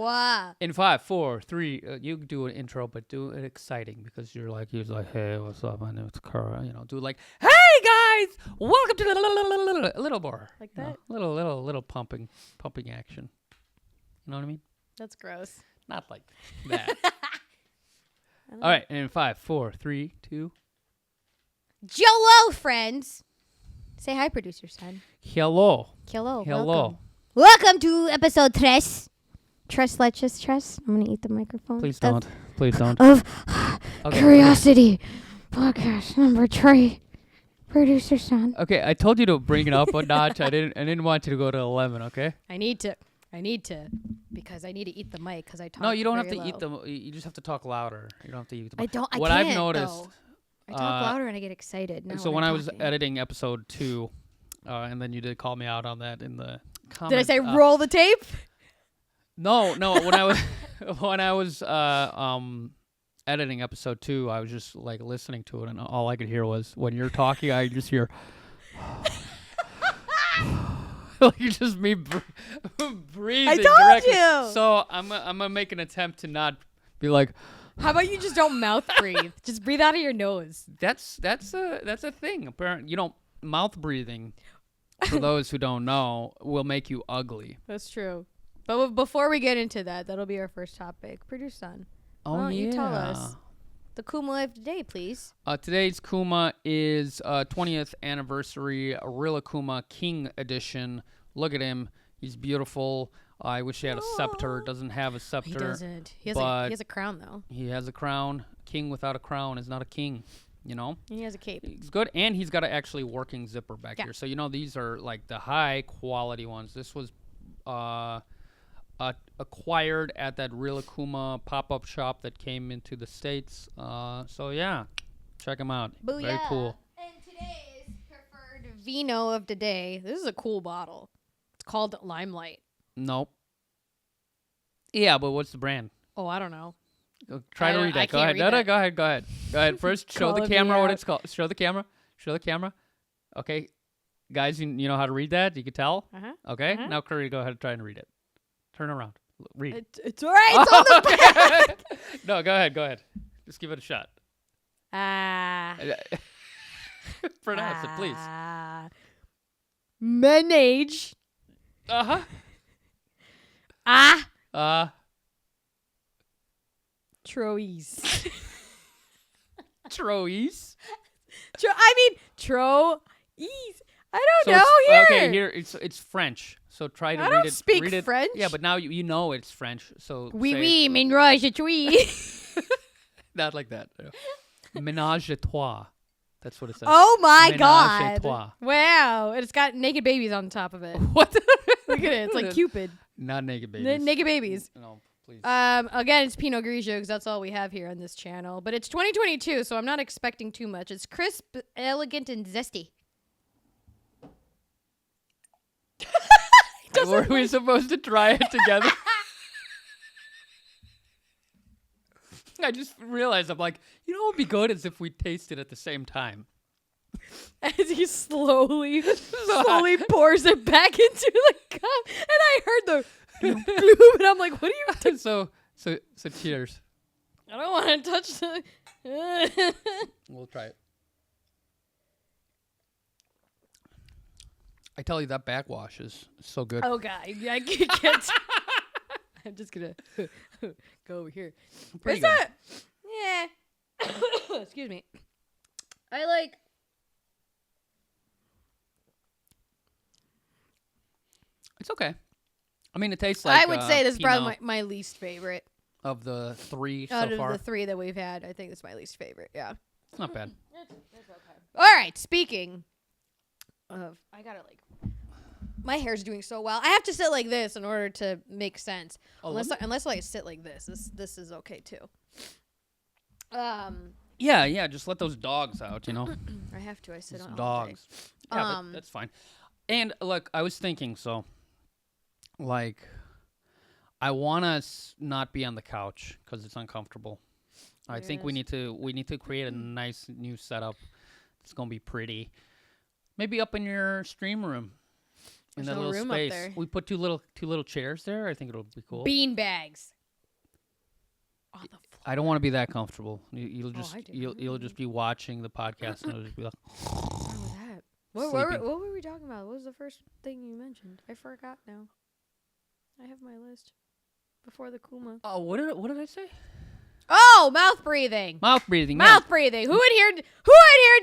Wow. In 5, 4, 3, you do an intro, but do it exciting because you're like, hey, what's up? My name is Kara. Do like, hey guys, welcome to a little more, Like that? little pumping action. You know what I mean? That's gross. Not like that. All right, and in 5, 4, 3, 2. Hello, friends. Say hi, producer son. Hello. Hello. Welcome to episode 3. Tres. I'm going to eat the microphone. Please don't. Of Okay. Kuriosity podcast number 3. Producer son. Okay, I told you to bring it up a notch. I didn't want you to go to 11. Okay. I need to because I need to eat the mic because I talk. No, you don't have to very eat low. them. You just have to talk louder. You don't have to eat them. I don't. I What can't, I've noticed. though. I talk louder and I get excited. Now So when I was editing episode 2, and then you did call me out on that in the comments. Did I say roll the tape? No. When I was editing episode 2, I was just like listening to it, and all I could hear was when you're talking, I just hear. Like just me breathing. I told directly. you. So I'm gonna make an attempt to not be like. How about you just don't mouth breathe? Just breathe out of your nose. That's a thing. Apparently, mouth breathing, for those who don't know, will make you ugly. That's true. But before we get into that, that'll be our first topic. Producer son. Oh, Why don't yeah. you tell us the Kuma of today, please? Today's Kuma is 20th anniversary Rilakkuma King Edition. Look at him. He's beautiful. I wish he had a scepter. Doesn't have a scepter. He doesn't. He has a crown, though. He has a crown. King without a crown is not a king, And he has a cape. He's good, and he's got an actually working zipper back here. So, these are like the high quality ones. This was acquired at that Rilakkuma pop-up shop that came into the States. So, yeah, check him out. Booyah. Very cool. And today's preferred vino of the day. This is a cool bottle. It's called Limelight. Nope. Yeah, but what's the brand? Oh, I don't know. Try to read that. Go ahead. Go ahead. Go ahead. First, show the camera what it's called. Show the camera. Okay. Guys, you know how to read that? You can tell? Uh-huh. Okay. Now, Curry, go ahead and try and read it. Turn around. Read. It's all right. It's on the back. No, go ahead. Just give it a shot. Pronounce it, please. Menage. Uh-huh. Troyes. Troyes. Troyes. I don't know here. Okay, here it's French. So try to read it. I don't speak French. Yeah, but now you know it's French. So Oui, ménage à trois. Not like that. Ménage à trois. That's what it says. Oh my Ménage à God! trois. Wow, and it's got naked babies on top of it. What? Look at it. It's like Cupid. Not naked babies. Naked babies. No, please. Again, it's Pinot Grigio because that's all we have here on this channel. But it's 2022, so I'm not expecting too much. It's crisp, elegant, and zesty. Were we supposed to try it together? I just realized, I'm like, what would be good is if we tasted at the same time. As he slowly pours it back into the cup, and I heard the gloop, gloop, and I'm like, "What are you?" So cheers. I don't want to touch the. We'll try it. I tell you, that backwash is so good. Oh God, I can't. I'm just gonna go over here. Pretty Is that? Yeah. Excuse me. I like. It's okay. I mean, it tastes like. I would say this is Pinot probably my least favorite of the 3 out so of far. the 3 that we've had. I think it's my least favorite. Yeah. It's not bad. It's okay. All right. Speaking of, I gotta my hair's doing so well. I have to sit like this in order to make sense. Unless I sit like this. This is okay too. Yeah. Just let those dogs out. I have to. I sit Those on dogs. All day. Yeah, but that's fine. And look, I was thinking like, I want us not be on the couch because it's uncomfortable. I think we need to create a nice new setup. It's gonna be pretty. Maybe up in your stream room. in There's that no little room up space. there. We put two little chairs there. I think it'll be cool. Bean bags. On the floor. I don't want to be that comfortable. I do. You'll just be watching the podcast and it'll just be like. What's wrong with that? What were we talking about? What was the first thing you mentioned? I forgot now. I have my list before the Kuma. Oh, what did I say? Oh, mouth breathing. Mouth breathing. Mouth breathing. Who in here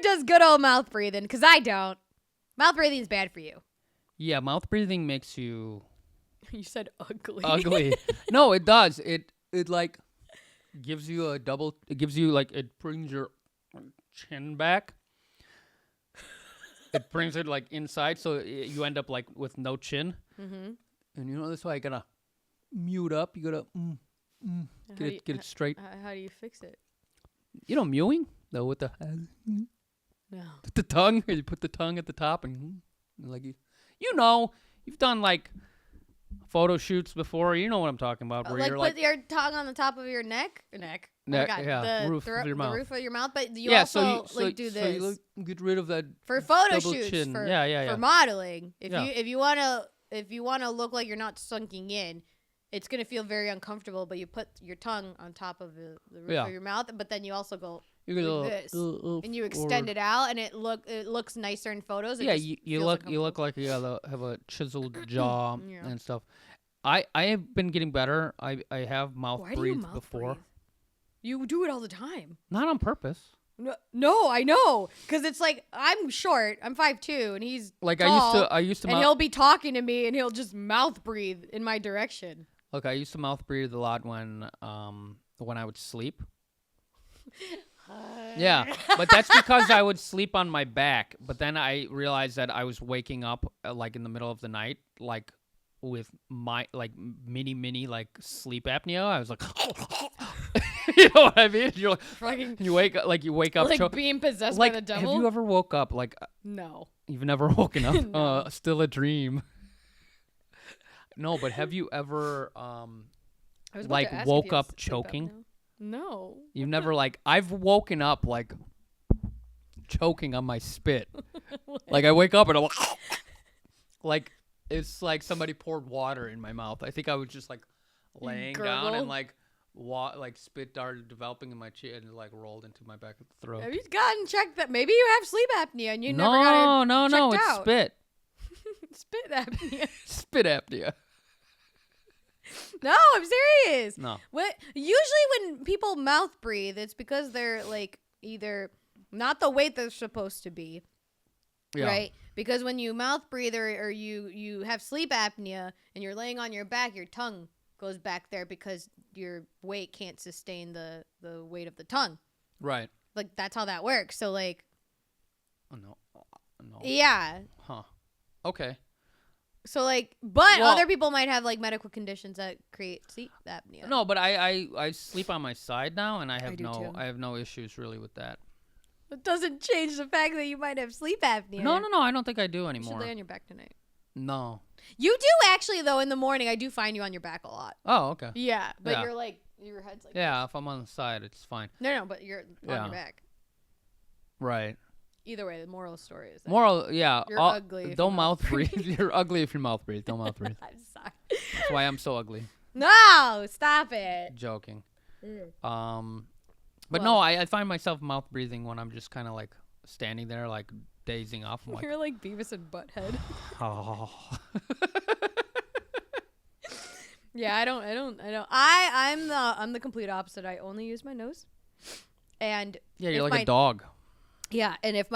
does good old mouth breathing? Because I don't. Mouth breathing is bad for you. Yeah, mouth breathing makes you You said ugly. ugly. No, it does. It like gives you a double. It gives you like it brings your chin back. It brings it like inside, so you end up like with no chin. Mm-hmm. And you know that's why I gotta mute up. You gotta get it straight. How do you fix it? You know mewing though with the No. the tongue. You put the tongue at the top and like you know you've done like photo shoots before. You know what I'm talking about. Where Like you're put your tongue on the top of your neck. Oh my God. Yeah, The roof of your mouth. The roof of your mouth. But you yeah, also so you, do so this you get rid of that for photo double shoots. chin. For Yeah. modeling. Yeah. If you wanna look like you're not sunking in, it's gonna feel very uncomfortable. But you put your tongue on top of the roof of your mouth. But then you also go like this, and you extend it out, and it looks nicer in photos. Yeah, you look like you have a chiseled jaw and stuff. I have been getting better. I have mouth breathed before. Breathe? You do it all the time. Not on purpose. No, I know, because it's like I'm short. I'm 5'2", and he's like tall, I used to. And he'll be talking to me, and he'll just mouth breathe in my direction. Look, I used to mouth breathe a lot when I would sleep. Yeah, but that's because I would sleep on my back. But then I realized that I was waking up like in the middle of the night, like with my like mini like sleep apnea. I was like, you know what I mean? You're like, you wake up like being possessed by the devil. Have you ever woke up like? No. You've never woken up. No. Still a dream. No, but have you ever like woke up choking? No. You've never like I've woken up like choking on my spit. Like I wake up and I'm like it's like somebody poured water in my mouth. I think I was just like laying down and like spit started developing in my chin and like rolled into my back of the throat. Have you gotten checked that maybe you have sleep apnea and you never got it No, checked it's out? spit. Spit apnea. Spit apnea. No, I'm serious. No. Usually when people mouth breathe, it's because they're like either not the weight they're supposed to be. Yeah. Right? Because when you mouth breathe or you have sleep apnea and you're laying on your back, your tongue goes back there because your weight can't sustain the weight of the tongue. Right. Like that's how that works. So like No. Yeah. Huh. Okay. So like other people might have like medical conditions that create sleep apnea. No, but I sleep on my side now and I have no issues really with that. It doesn't change the fact that you might have sleep apnea. No, I don't think I do anymore. You should lay on your back tonight. No. You do actually, though, in the morning. I do find you on your back a lot. Oh, okay. Yeah, but you're like, your head's like... Yeah, if I'm on the side, it's fine. No, but you're on your back. Right. Either way, the moral of the story is that you're ugly. Don't mouth breathe. You're ugly if you mouth breathe. Don't mouth breathe. I'm sorry. That's why I'm so ugly. No, stop it. Joking. But no, I find myself mouth breathing when I'm just kind of like standing there, like dazing off. I'm you're like Beavis and Butthead. Oh. Yeah, I don't. I'm the complete opposite. I only use my nose. And yeah, you're like a dog. Yeah, and if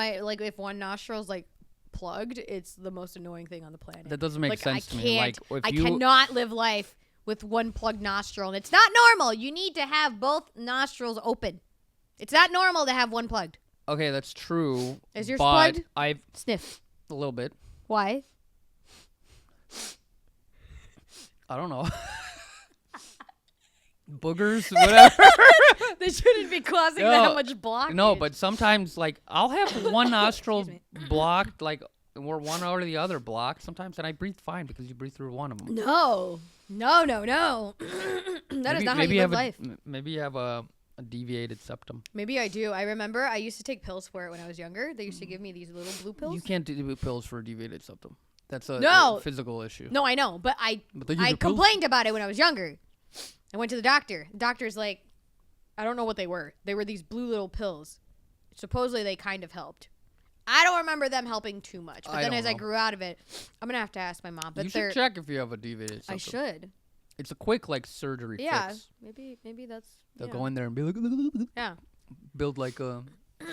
one nostril's like plugged, it's the most annoying thing on the planet. That doesn't make sense to me. Like I cannot live life with one plugged nostril, and it's not normal. You need to have both nostrils open. It's not normal to have one plugged. Okay, that's true. Is yours plugged? I've sniff a little bit. Why? I don't know. Boogers, whatever. They shouldn't be causing that much blockage. No, but sometimes like I'll have one nostril blocked, like or one out of the other blocked. Sometimes, and I breathe fine because you breathe through one of them. No. That is not how you live life. Maybe you have a deviated septum. Maybe I do. I remember I used to take pills for it when I was younger. They used to give me these little blue pills. You can't do pills for a deviated septum. That's a No. physical issue. No, I know, but I complained about it when I was younger. I went to the doctor. The doctor's like, I don't know what they were. They were these blue little pills. Supposedly they kind of helped. I don't remember them helping too much. But then as I grew out of it, I'm going to have to ask my mom. But you should check if you have a deviated septum. I should. It's a quick surgery fix. Maybe that's. They'll go in there and be like, yeah. Build like a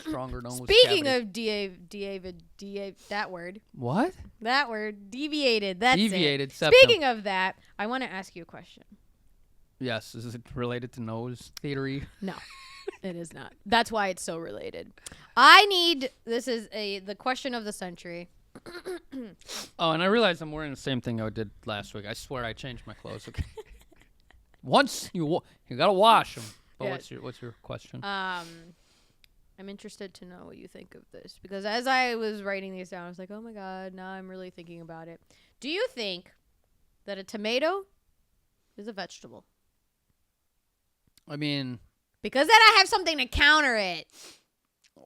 stronger nose. Speaking of that word. What? That word, deviated. That's deviated it. septum. Speaking of that, I want to ask you a question. Yes, is it related to nose theory? No, it is not. That's why it's so related. This is the question of the century. Oh, and I realized I'm wearing the same thing I did last week. I swear I changed my clothes. Okay. Once you gotta wash them. But Yeah. what's your question? I'm interested to know what you think of this because as I was writing these down, I was like, oh my god, now I'm really thinking about it. Do you think that a tomato is a vegetable? I mean, because then I have something to counter it.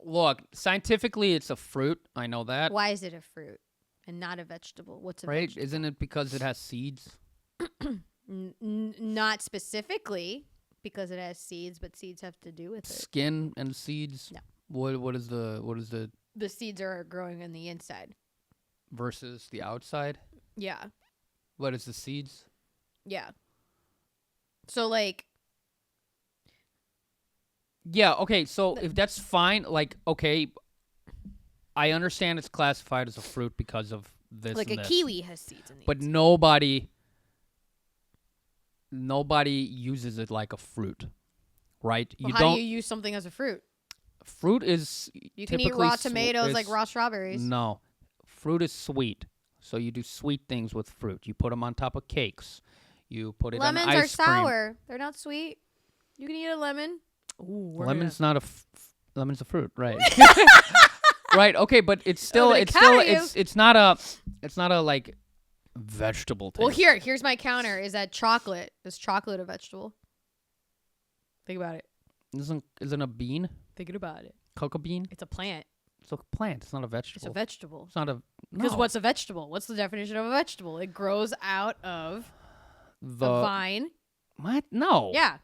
Look, scientifically, it's a fruit. I know that. Why is it a fruit and not a vegetable? What's a right? vegetable? Isn't it because it has seeds? Not specifically because it has seeds, but seeds have to do with it. Skin and seeds. No. What is the The seeds are growing on the inside versus the outside? Yeah. What is the seeds? Yeah. So like. Yeah. Okay. So if that's fine, like, okay, I understand it's classified as a fruit because of this. Like and a this. kiwi has seeds in it. But nobody uses it like a fruit, right? Well, how do you use something as a fruit? Fruit is you can eat raw tomatoes like raw strawberries. No, fruit is sweet, so you do sweet things with fruit. You put them on top of cakes. You put it on ice cream. Lemons are sour. They're not sweet. You can eat a lemon. Ooh, lemon's not lemon's a fruit, right? Right. Okay, but it's still it's not a like vegetable thing. Well, here's my counter. Is that chocolate? Is chocolate a vegetable? Think about it. Isn't a bean? Thinking about it. Cocoa bean? It's a plant. It's a plant. It's not a vegetable. It's a vegetable. It's not a. Because what's a vegetable? What's the definition of a vegetable? It grows out of the vine. What? No. Yeah.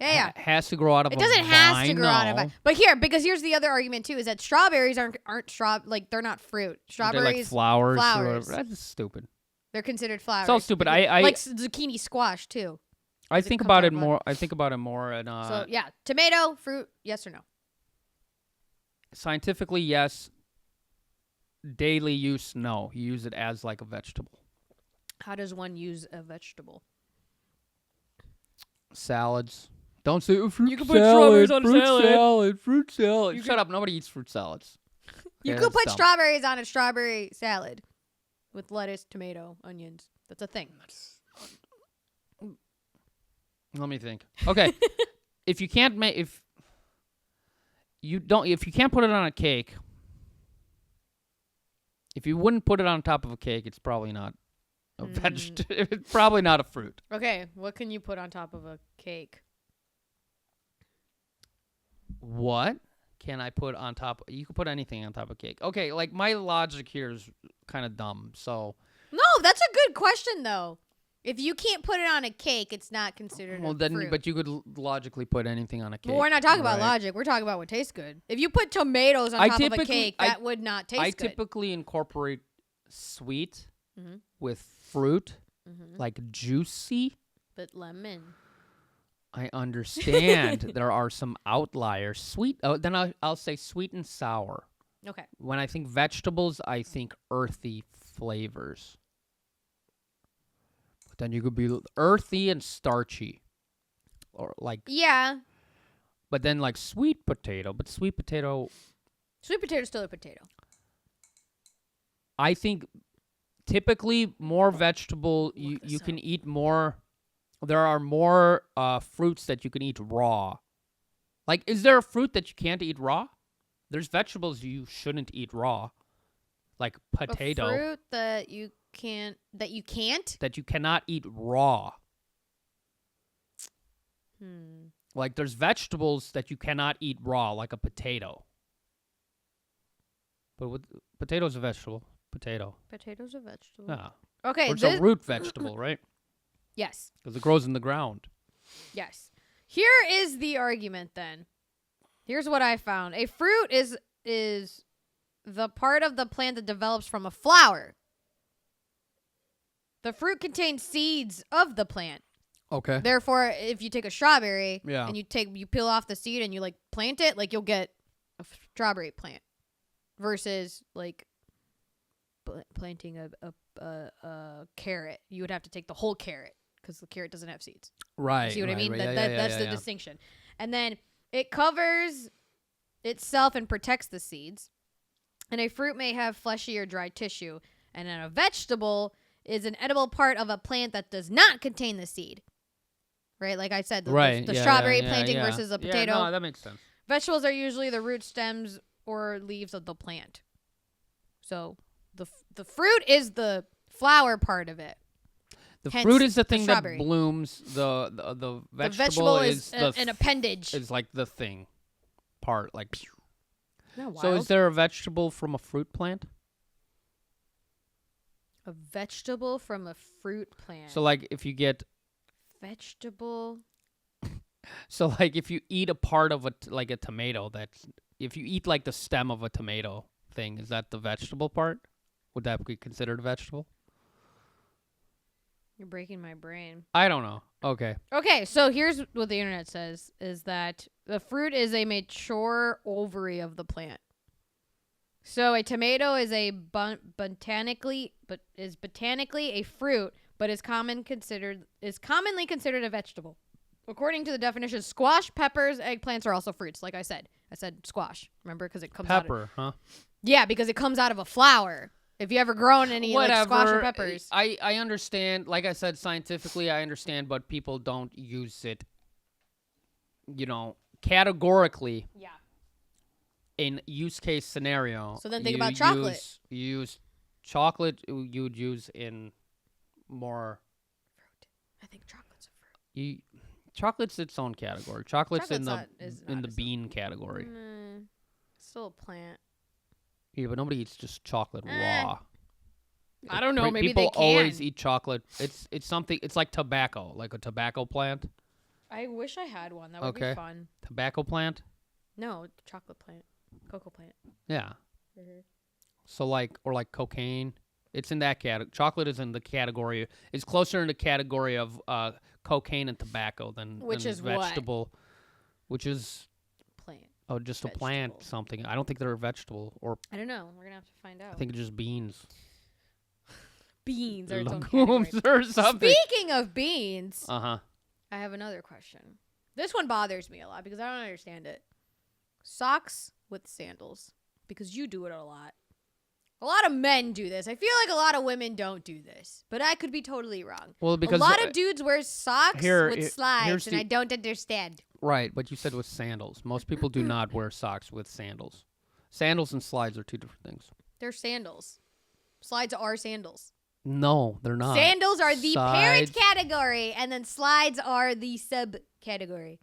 Yeah. Has to grow out of. It doesn't have to grow out of a vine. But here's the other argument too: is that strawberries aren't they're not fruit. Strawberries they're like flowers. Flowers. That's stupid. They're considered flowers. So stupid. I like zucchini squash too. I think about it more. I think about it more, and so yeah, tomato, fruit, yes or no? Scientifically, yes. Daily use, no. You use it as like a vegetable. How does one use a vegetable? Salads. Don't say fruit. You can put strawberries on a salad. Fruit salad. Shut up. Nobody eats fruit salads. You could put strawberries on a strawberry salad with lettuce, tomato, onions. That's a thing. Let me think. Okay. if you can't put it on a cake, if you wouldn't put it on top of a cake, it's probably not a vegetable. It's probably not a fruit. Okay, what can you put on top of a cake? What can I put on top? You can put anything on top of cake. Okay, like my logic here is kind of dumb. So no, that's a good question though. If you can't put it on a cake, it's not considered a fruit. But you could logically put anything on a cake. Well, we're not talking about logic. We're talking about what tastes good. If you put tomatoes on top of a cake, that would not taste good. I typically incorporate sweet with fruit, like juicy. But lemon. I understand there are some outliers. Sweet. Oh, then I'll say sweet and sour. Okay. When I think vegetables, I think earthy flavors. Then you could be earthy and starchy, or like But then like sweet potato, sweet potato's still a potato. I think typically more vegetable. You can eat more. There are more fruits that you can eat raw. Like, is there a fruit that you can't eat raw? There's vegetables you shouldn't eat raw, like potato. A fruit that you can't. That you cannot eat raw. Like there's vegetables that you cannot eat raw, like a potato. But potato's a vegetable. Potato. Potato's a vegetable. Yeah. Okay. Or it's a root vegetable, right? Yes. Because it grows in the ground. Yes. Here is the argument then. Here's what I found. A fruit is the part of the plant that develops from a flower. The fruit contains seeds of the plant. Okay. Therefore, if you take a strawberry Yeah. and you peel off the seed and you like plant it, like you'll get a strawberry plant versus like planting a carrot. You would have to take the whole carrot because the carrot doesn't have seeds. Right. See what I mean? Right. That's the distinction. And then it covers itself and protects the seeds. And a fruit may have fleshy or dry tissue. And then a vegetable is an edible part of a plant that does not contain the seed. Right? Like I said, the strawberry planting versus a potato. Yeah, no, that makes sense. Vegetables are usually the root, stems, or leaves of the plant. So the fruit is the flower part of it. The Hence, fruit is the thing that strawberry. blooms. The vegetable is an appendage. Is like the thing part. Like. Isn't that wild? So is there a vegetable from a fruit plant? A vegetable from a fruit plant. So like if you get. Vegetable. So like if you eat a part of like a tomato, if you eat like the stem of a tomato thing, is that the vegetable part? Would that be considered a vegetable? You're breaking my brain. I don't know. Okay. Okay, so here's what the internet says, is that the fruit is a mature ovary of the plant. So a tomato is botanically a fruit, but is commonly considered a vegetable. According to the definition, squash, peppers, eggplants are also fruits. Like I said squash. Remember, because it comes out of Pepper, huh? Yeah, because it comes out of a flower. If you ever grown any like squash or peppers. I understand. Like I said, scientifically, I understand, but people don't use it, categorically. Yeah. In use case scenario. So then think about chocolate. You use chocolate. You would use in more. Fruit. I think chocolate's a fruit. Chocolate's its own category. Chocolate's in Chocolate's the bean category. Still a plant. Yeah, but nobody eats just chocolate raw. I don't know. Maybe people they can. always eat chocolate. It's something. It's like tobacco, like a tobacco plant. I wish I had one. That would be fun. Tobacco plant. No, chocolate plant, cocoa plant. Yeah. Mm-hmm. So like cocaine. It's in that category. Chocolate is in the category. It's closer in the category of cocaine and tobacco than vegetable, which is plant. Oh, just vegetable. A plant something. I don't think they're a vegetable or. I don't know. We're gonna have to find out. I think it's just beans. Beans are its own legumes category. or something. Speaking of beans, I have another question. This one bothers me a lot because I don't understand it. Socks with sandals, because you do it a lot. A lot of men do this. I feel like a lot of women don't do this, but I could be totally wrong. Well, because a lot of dudes wear socks with slides, and I don't understand. Right, but you said with sandals. Most people do not wear socks with sandals. Sandals and slides are two different things. They're sandals. Slides are sandals. No, they're not. Sandals are the parent category, and then slides are the subcategory.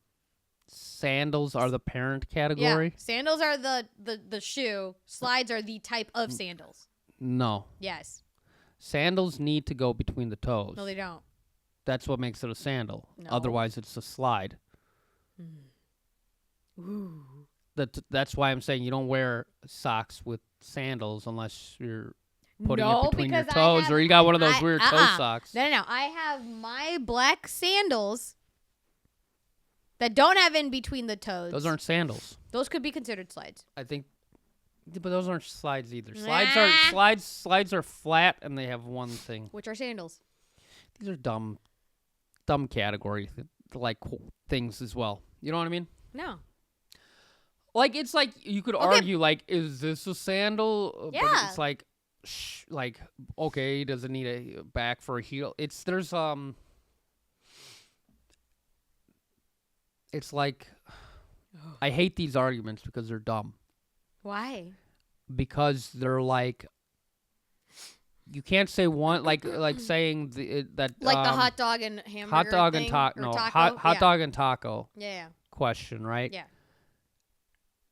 Sandals are the parent category? Yeah, sandals are the shoe. Slides are the type of sandals. No. Yes. Sandals need to go between the toes. No, they don't. That's what makes it a sandal. No. Otherwise, it's a slide. Ooh. That's why I'm saying you don't wear socks with sandals unless you're putting it between your toes, or you got one of those weird toe socks. No. I have my black sandals that don't have in between the toes. Those aren't sandals. Those could be considered slides. I think, but those aren't slides either. Nah. Slides are flat and they have one thing. Which are sandals? These are dumb category like things as well. You know what I mean? No. Like it's like you could argue like, is this a sandal? Yeah. But it's like, okay, does it need a back for a heel? It's like, I hate these arguments because they're dumb. Why? Because they're like, you can't say one, like saying that. Like the hot dog and hamburger hot dog thing, and taco. No, taco? hot dog and taco. Yeah. Question, right? Yeah.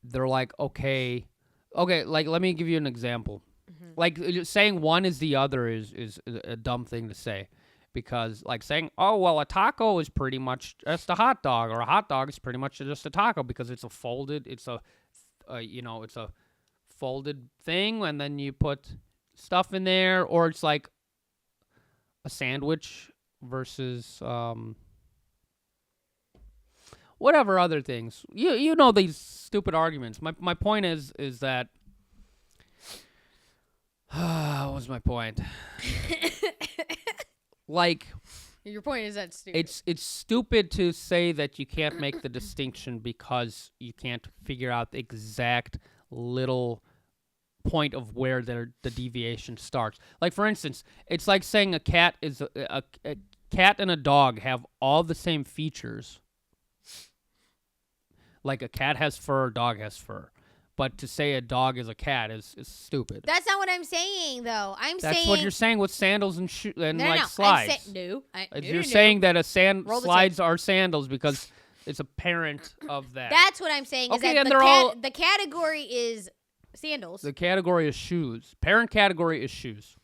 They're like, okay, like let me give you an example. Mm-hmm. Like saying one is the other is a dumb thing to say, because like saying, oh well, a taco is pretty much just a hot dog, or a hot dog is pretty much just a taco, because it's a folded thing, and then you put stuff in there, or it's like a sandwich versus whatever other things. You know these stupid arguments. My point is that what was my point? Like, your point is that stupid. it's stupid to say that you can't make the distinction because you can't figure out the exact little point of where the deviation starts. Like, for instance, it's like saying a cat is a cat and a dog have all the same features. Like a cat has fur, a dog has fur. But to say a dog is a cat is stupid. That's not what I'm saying, though. That's what you're saying with sandals and slides. You're No. saying that slides are sandals because it's a parent of that. That's what I'm saying. Okay, is that and the category is sandals. The category is shoes. Parent category is shoes.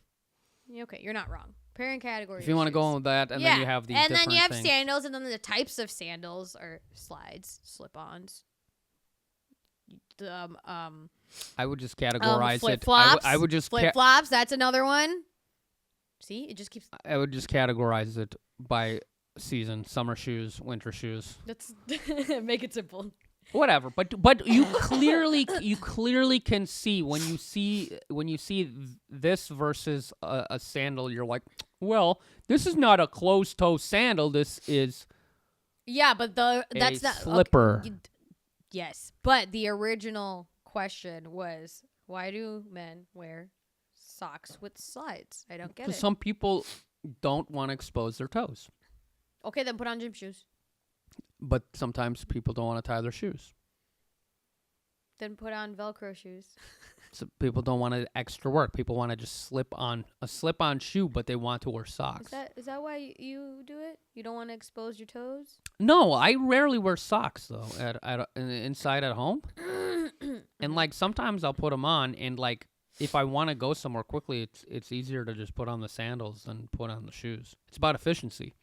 Okay, you're not wrong. Parent category. If you want to go on with that, and then you have these and different then you have things. sandals, and then the types of sandals are slides, slip-ons. I would just categorize flip-flops. I would just flip-flops. That's another one. See, it just keeps. I would just categorize it by season: summer shoes, winter shoes. Let's make it simple. Whatever, but you clearly can see when you see this versus a sandal, you're like, well, this is not a closed toe sandal. This is but that's not slipper. Okay. Yes, but the original question was, why do men wear socks with slides? I don't get it. Because some people don't want to expose their toes. Okay, then put on gym shoes. But sometimes people don't want to tie their shoes. Then put on Velcro shoes. So people don't want to extra work. People want to just slip on a slip-on shoe, but they want to wear socks. Is that why you do it? You don't want to expose your toes? No, I rarely wear socks though. Inside at home, and like sometimes I'll put them on, and like if I want to go somewhere quickly, it's easier to just put on the sandals than put on the shoes. It's about efficiency.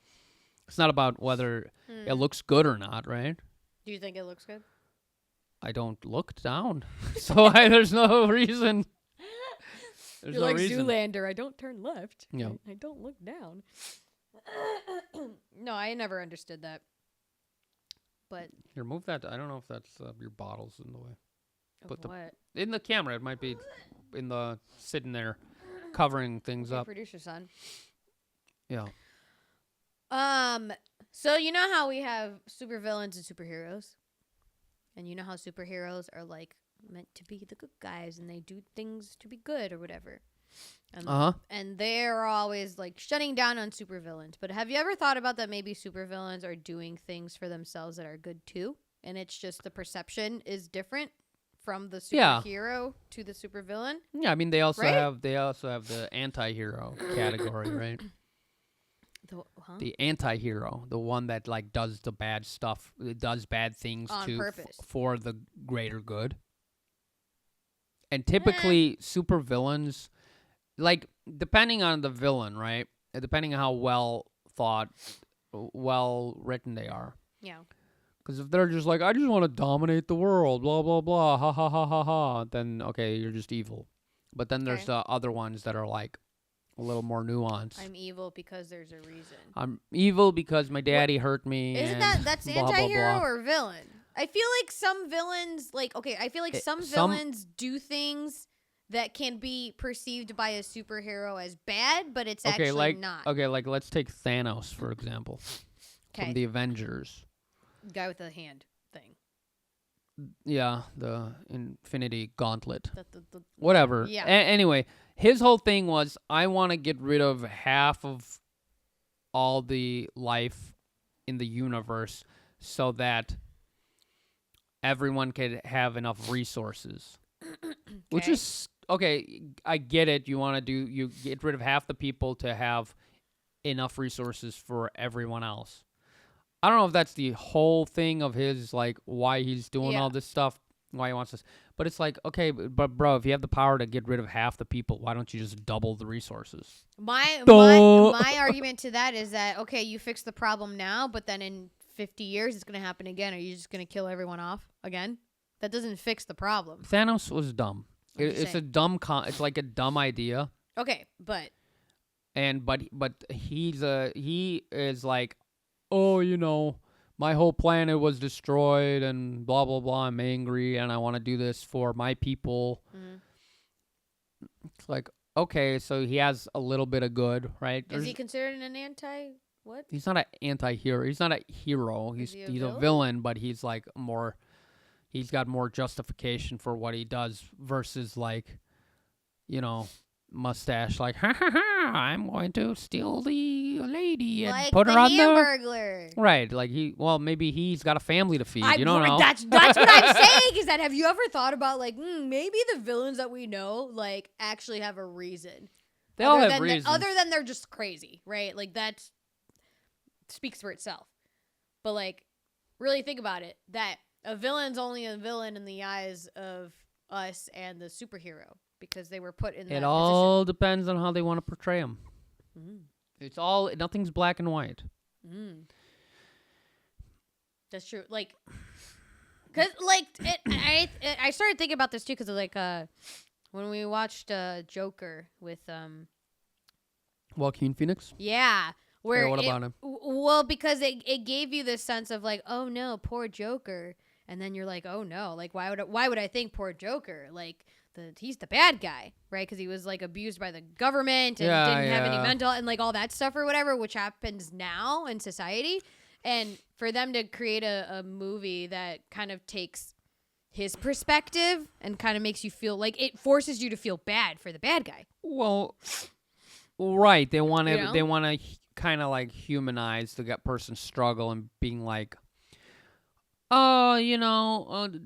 It's not about whether it looks good or not, right? Do you think it looks good? I don't look down, so there's no reason. There's You're no like reason. Zoolander. I don't turn left. Yeah. I don't look down. No, I never understood that. But Here, move that. I don't know if that's your bottles in the way. Put what? In the camera. It might be in the sitting there, covering things up. Producer son. Yeah. So you know how we have supervillains and superheroes? And you know how superheroes are like meant to be the good guys and they do things to be good or whatever. And they're always like shutting down on supervillains. But have you ever thought about that maybe supervillains are doing things for themselves that are good too? And it's just the perception is different from the superhero to the supervillain? Yeah, I mean they also Right? have the anti-hero category, right? The anti-hero, the one that like does the bad stuff, does bad things On purpose. For the greater good. And typically supervillains, like depending on the villain, right? Depending on how well written they are. Yeah. Because if they're just like, I just want to dominate the world, blah blah blah, ha ha ha ha ha, then okay, you're just evil. But then there's the other ones that are like a little more nuanced. I'm evil because there's a reason. I'm evil because my daddy hurt me. Isn't that's blah, blah, anti-hero blah. or villain? I feel like some villains, some villains do things that can be perceived by a superhero as bad, but it's actually not. Okay, like let's take Thanos, for example, from the Avengers. Guy with the hand thing. Yeah, the Infinity Gauntlet. The Whatever. Yeah. Anyway, his whole thing was, I want to get rid of half of all the life in the universe so that everyone could have enough resources. Which is, okay, I get it. You get rid of half the people to have enough resources for everyone else. I don't know if that's the whole thing of his, like, why he's doing all this stuff. why he wants this. But it's like, okay, but bro, if you have the power to get rid of half the people, why don't you just double the resources? My argument to that is that, okay, you fix the problem now, but then in 50 years it's going to happen again. Are you just going to kill everyone off again? That doesn't fix the problem. Thanos was dumb. It's a dumb it's like a dumb idea. Okay, but he is like, oh, my whole planet was destroyed and blah blah blah. I'm angry and I want to do this for my people. It's like, okay, so he has a little bit of good, right? Is he considered an anti? What? He's not an anti-hero. He's not a hero. He's a villain, but he's like more. He's got more justification for what he does versus like, mustache, like, ha ha ha, I'm going to steal the lady and like put her on the Hamburglar. Right, like maybe he's got a family to feed. You don't know. That's what I'm saying. Is that, have you ever thought about like maybe the villains that we know like actually have a reason? They all have reasons. Other than they're just crazy, right? Like that speaks for itself. But like, really think about it. That a villain's only a villain in the eyes of us and the superhero. Because they were put in that position. It all depends on how they want to portray them. It's all, nothing's black and white. That's true. Like, because, like, I started thinking about this, too, because, like, when we watched Joker with, Joaquin Phoenix? Yeah. Where what about him? Well, because it gave you this sense of, like, oh, no, poor Joker. And then you're like, oh, no. Like, why would I think poor Joker? Like, he's the bad guy, right? Because he was like abused by the government and didn't have any mental and like all that stuff or whatever, which happens now in society. And for them to create a movie that kind of takes his perspective and kind of makes you feel like it forces you to feel bad for the bad guy. Well, right. They want to kind of like humanize the person's struggle and being like, oh,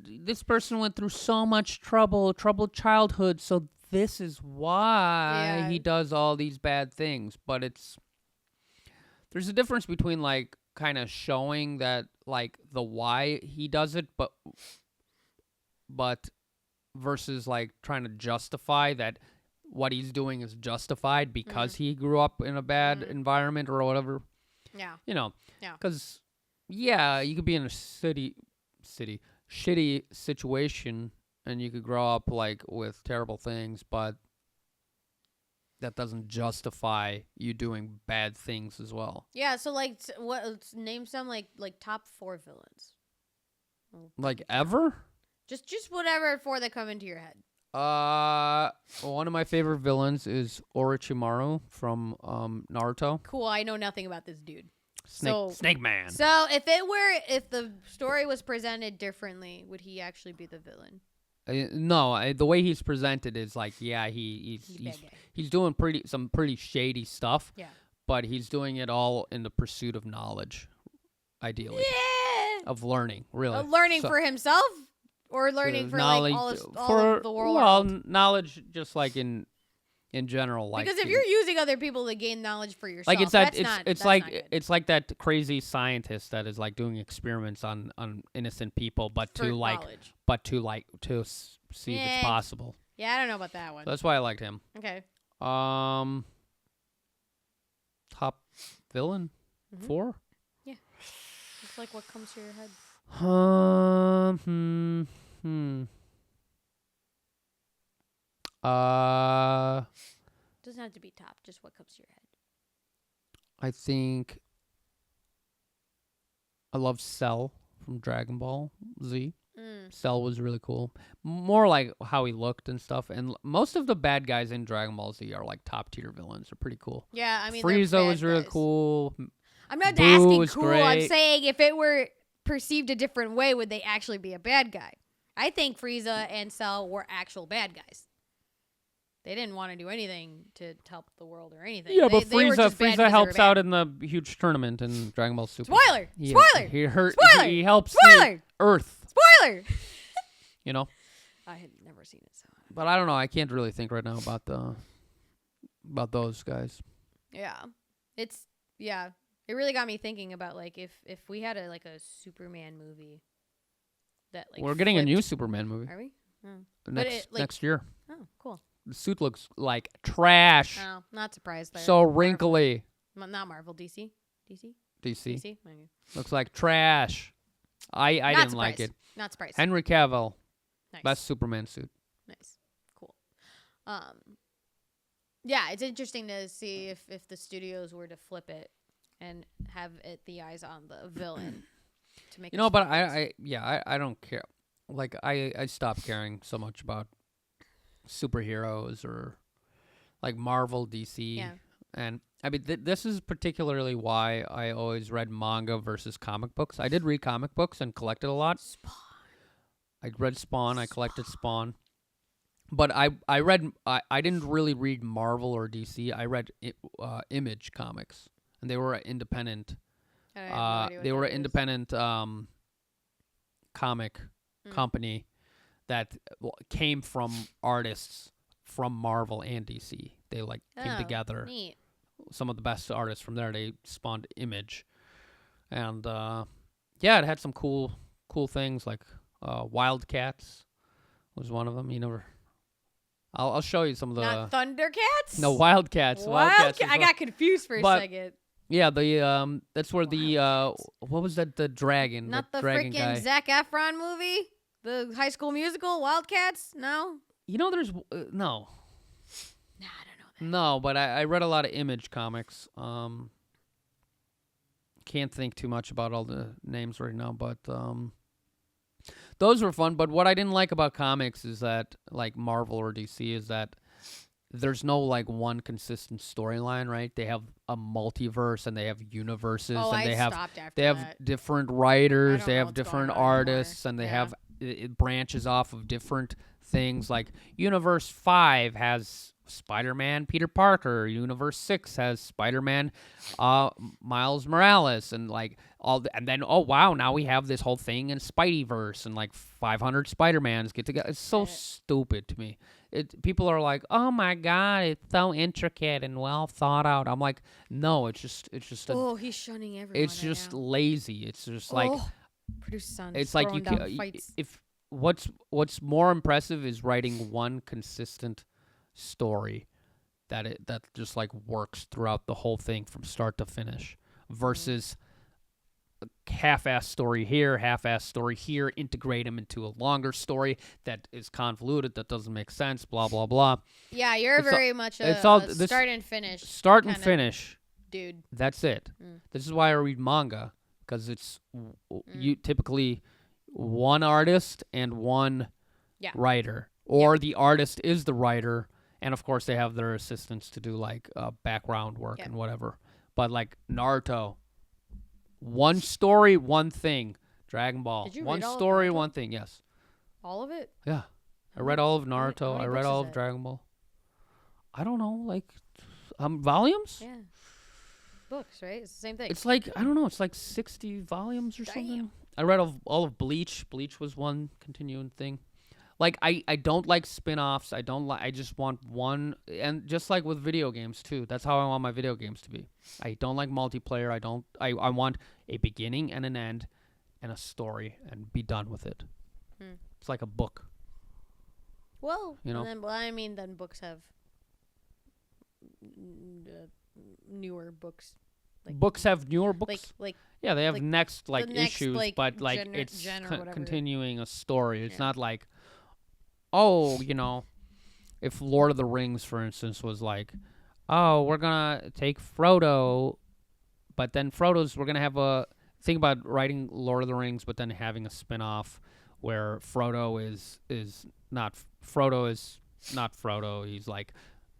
this person went through so much troubled childhood, so this is why he does all these bad things. But there's a difference between like kind of showing that like the why he does it, but versus like trying to justify that what he's doing is justified because he grew up in a bad environment or whatever. Yeah. Yeah. Because you could be in a shitty situation and you could grow up like with terrible things, but that doesn't justify you doing bad things as well. Yeah, so like name some like top 4 villains. Like ever? Just whatever 4 that come into your head. One of my favorite villains is Orochimaru from Naruto. Cool, I know nothing about this dude. Snake Man. So if the story was presented differently, would he actually be the villain? No, the way he's presented is like, he's doing some pretty shady stuff. Yeah. But he's doing it all in the pursuit of knowledge, ideally. Yeah. Of learning, really. Learning for himself, or learning for knowledge, like all of the world. Well, knowledge, just like in general, like because if you're using other people to gain knowledge for yourself, like it's like that crazy scientist that is like doing experiments on innocent people, but to see if it's possible. Yeah, I don't know about that one. So that's why I liked him. Okay. Top villain 4. Yeah. It's like what comes to your head. Doesn't have to be top, just what comes to your head. I think I love Cell from Dragon Ball Z. Cell was really cool. More like how he looked and stuff. And most of the bad guys in Dragon Ball Z are like top tier villains. They're pretty cool. Yeah, I mean, Frieza was really cool. I'm not asking cool. Great. I'm saying if it were perceived a different way, would they actually be a bad guy? I think Frieza and Cell were actual bad guys. They didn't want to do anything to help the world or anything. Yeah, but Frieza helps out in the huge tournament in Dragon Ball Super. Spoiler! Spoiler! He helps the Earth. Spoiler! I had never seen it, so. But I don't know. I can't really think right now about those guys. Yeah, it really got me thinking about like if we had a Superman movie, that like. We're getting a new flipped. Superman movie Are we? Oh. next year. Oh, cool. The suit looks like trash. Oh, not surprised there. So wrinkly. Not Marvel. DC. DC. DC. Okay. Looks like trash. I Not didn't surprised. like it. Not surprised. Henry Cavill, Nice. best Superman suit. Nice. Cool. Yeah, it's interesting to see if the studios were to flip it and have it the eyes on the villain to make. But I don't care. Like I stopped caring so much about superheroes or like Marvel, DC. Yeah. And I mean, this is particularly why I always read manga versus comic books. I did read comic books and collected a lot. Spawn. I read Spawn. I collected Spawn. But I didn't really read Marvel or DC. I read Image comics, and they were an independent. I have no idea what They were that an is. independent comic company that came from artists from Marvel and DC. They came together. Neat. Some of the best artists from there. They spawned Image, and it had some cool things like Wildcats was one of them. You never. I'll show you some of the. Not Thundercats. No, Wildcats. Wildcats. was I got confused for a But- second. Yeah, that's where the what was that? The dragon. Not the dragon freaking guy. Zac Efron movie, the High School Musical, Wildcats. No. There's no. Nah, I don't know that. No, but I read a lot of Image comics. Can't think too much about all the names right now, but those were fun. But what I didn't like about comics is that, like Marvel or DC, is that there's no like one consistent storyline, right? They have a multiverse and they have universes and I they have stopped after they have that. different writers, don't they know have what's different going on anymore. artists, and they Yeah. have it branches off of different things. Like Universe 5 has Spider-Man Peter Parker, Universe 6 has Spider-Man Miles Morales, and like and then oh wow, now we have this whole thing in Spideyverse, and like 500 Spider-Mans get together. It's so stupid to me. People are like, "Oh my god, it's so intricate and well thought out." I'm like, "No, it's just He's shunning everyone. it's just lazy. It's just like producer son. it's like you can. can if what's more impressive is writing one consistent story that just like works throughout the whole thing from start to finish versus half-ass story here, half-ass story here, integrate them into a longer story that is convoluted, that doesn't make sense, blah blah blah. Yeah, you're It's very much a this- start and finish. Start and kinda finish. dude. That's it. This is why I read manga, because it's you typically one artist and one writer, or the artist is the writer, and of course they have their assistants to do like background work and whatever. But like Naruto, one story, one thing. Dragon Ball, Did you one read all of story, Naruto? one thing. Yes. All of it? Yeah. I read all of How many- Naruto. how many I read books all is of it? Dragon Ball. I don't know, like volumes? Yeah. Books, right? It's the same thing. It's like I don't know. It's like 60 volumes or something. I read all of Bleach. Bleach was one continuing thing. Like I don't like spin-offs. I don't like. I just want one. And just like with video games too. That's how I want my video games to be. I don't like multiplayer. I want a beginning and an end, and a story, and be done with it. It's like a book. Well, You know? then books have newer books. Like, Books have newer books. like Yeah, they have like next the next, issues, like, but like gen- it's gen or whatever. continuing a story. It's Yeah. not like, oh, if Lord of the Rings, for instance, was like, oh, we're gonna take Frodo, but then we're gonna have a think about writing Lord of the Rings, but then having a spin-off where Frodo is not Frodo. He's like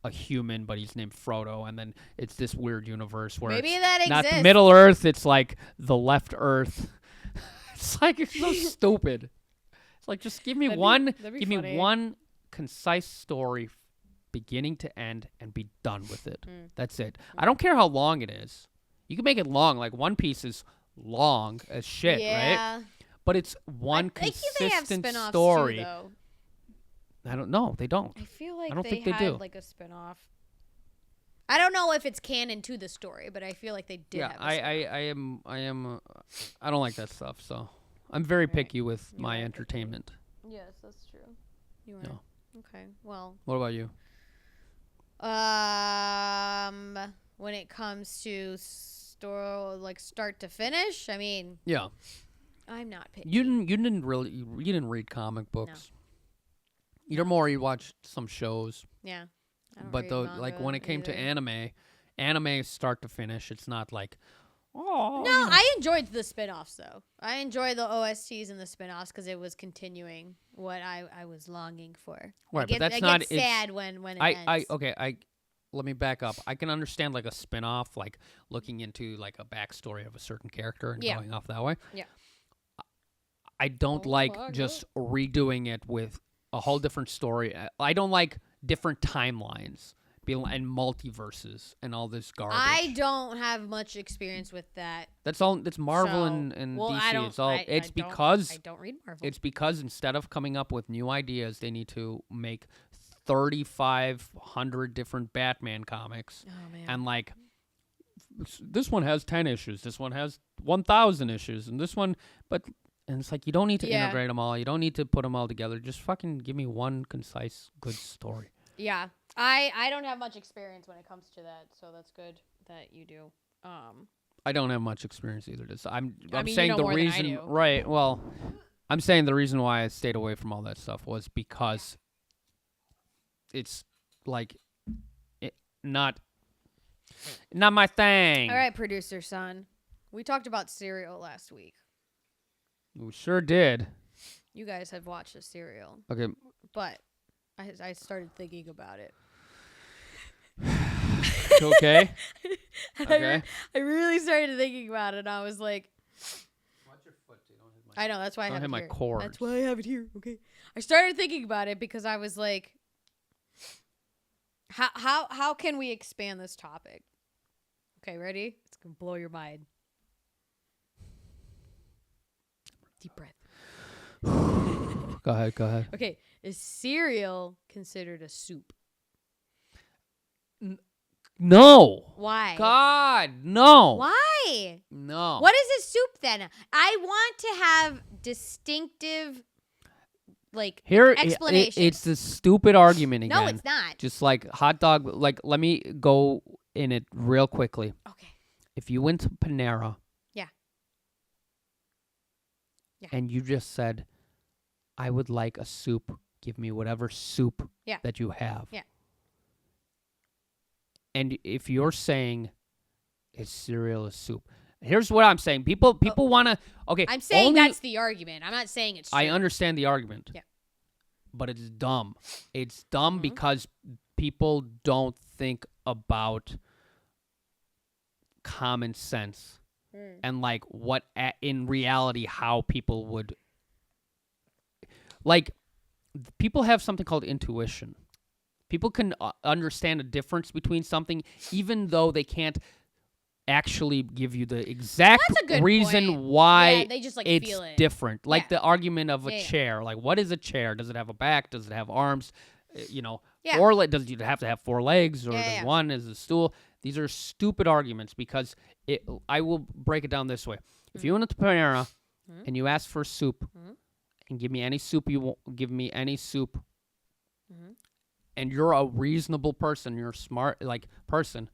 a human, but he's named Frodo, and then it's this weird universe where maybe it's that not exists. the Middle Earth, it's like the Left Earth. It's like it's so stupid. It's like just give me That'd be give funny. me one concise story, beginning to end, and be done with it. That's it. I don't care how long it is. You can make it long. Like One Piece is long as shit, right? Yeah. But it's one I think they have consistent spin-offs story. too, though. I don't know. They don't. I feel like I don't they think they had do. like a spin-off. I don't know if it's canon to the story, but I feel like they did Yeah, have a spin-off. I am. I don't like that stuff. So I'm very Right. picky with You my are picky. entertainment. Yes, that's true. You are. Yeah. Okay. Well, What about you? when it comes to start to finish, I mean, Yeah. I'm not picky. You didn't read comic books. You watched some shows. Yeah. I don't But read though, manga like when it came to either. anime start to finish, it's not like, oh. No, I enjoyed the spin-offs though. I enjoyed the OSTs and the spin-offs because it was continuing what I was longing for. Right, but that's I not. get It's, sad when it ends. Let me back up. I can understand like a spin-off, like looking into like a backstory of a certain character and going off that way. Yeah. I don't like just redoing it with a whole different story. I don't like different timelines and multiverses and all this garbage. I don't have much experience with that. That's all. That's Marvel So, and well, DC. I don't, It's all. I don't read Marvel. It's because instead of coming up with new ideas, they need to make 3,500 different Batman comics, Oh man. and like this one has 10 issues, this one has 1,000 issues, and this one, and it's like you don't need to integrate them all. You don't need to put them all together. Just fucking give me one concise, good story. Yeah. I don't have much experience when it comes to that, so that's good that you do. I don't have much experience either. I'm mean, saying you know the more than I reason, do. right? Well, I'm saying the reason why I stayed away from all that stuff was because it's like not my thing. All right, producer son. We talked about Serial last week. We sure did. You guys have watched the Serial, Okay. but I started thinking about it. Okay. Okay. I really started thinking about it, and I was like, Watch your foot, dude. Don't hit my I know, that's why I Don't have hit it my here. cords. That's why I have it here. Okay. I started thinking about it because I was like, how can we expand this topic? Okay, ready? It's gonna blow your mind. Deep breath. Go ahead. Okay, is cereal considered a soup? No. Why? God, no. Why? No. What is a soup then? I want to have distinctive, like, Here, explanations. it's a stupid argument again. No, it's not. Just like hot dog. Like, let me go in it real quickly. Okay. If you went to Panera, Yeah. and you just said, "I would like a soup. Give me whatever soup that you have." Yeah. And if you're saying, "Is cereal a soup?" Here's what I'm saying. People want to. Okay. I'm saying that's the argument. I'm not saying it's true. I understand the argument. Yeah. But it's dumb. It's dumb because people don't think about common sense and like what in reality how people would like. People have something called intuition. People can understand a difference between something even though they can't actually give you the exact reason why they just, like, it's feel it. different. Like the argument of a Yeah. chair. Like, what is a chair? Does it have a back? Does it have arms? Yeah. Does it have to have four legs? Or does one is a stool? These are stupid arguments because I will break it down this way. If you went to Panera and you asked for soup and give me any soup you want, give me any soup, and you're a reasonable person, you're a smart person,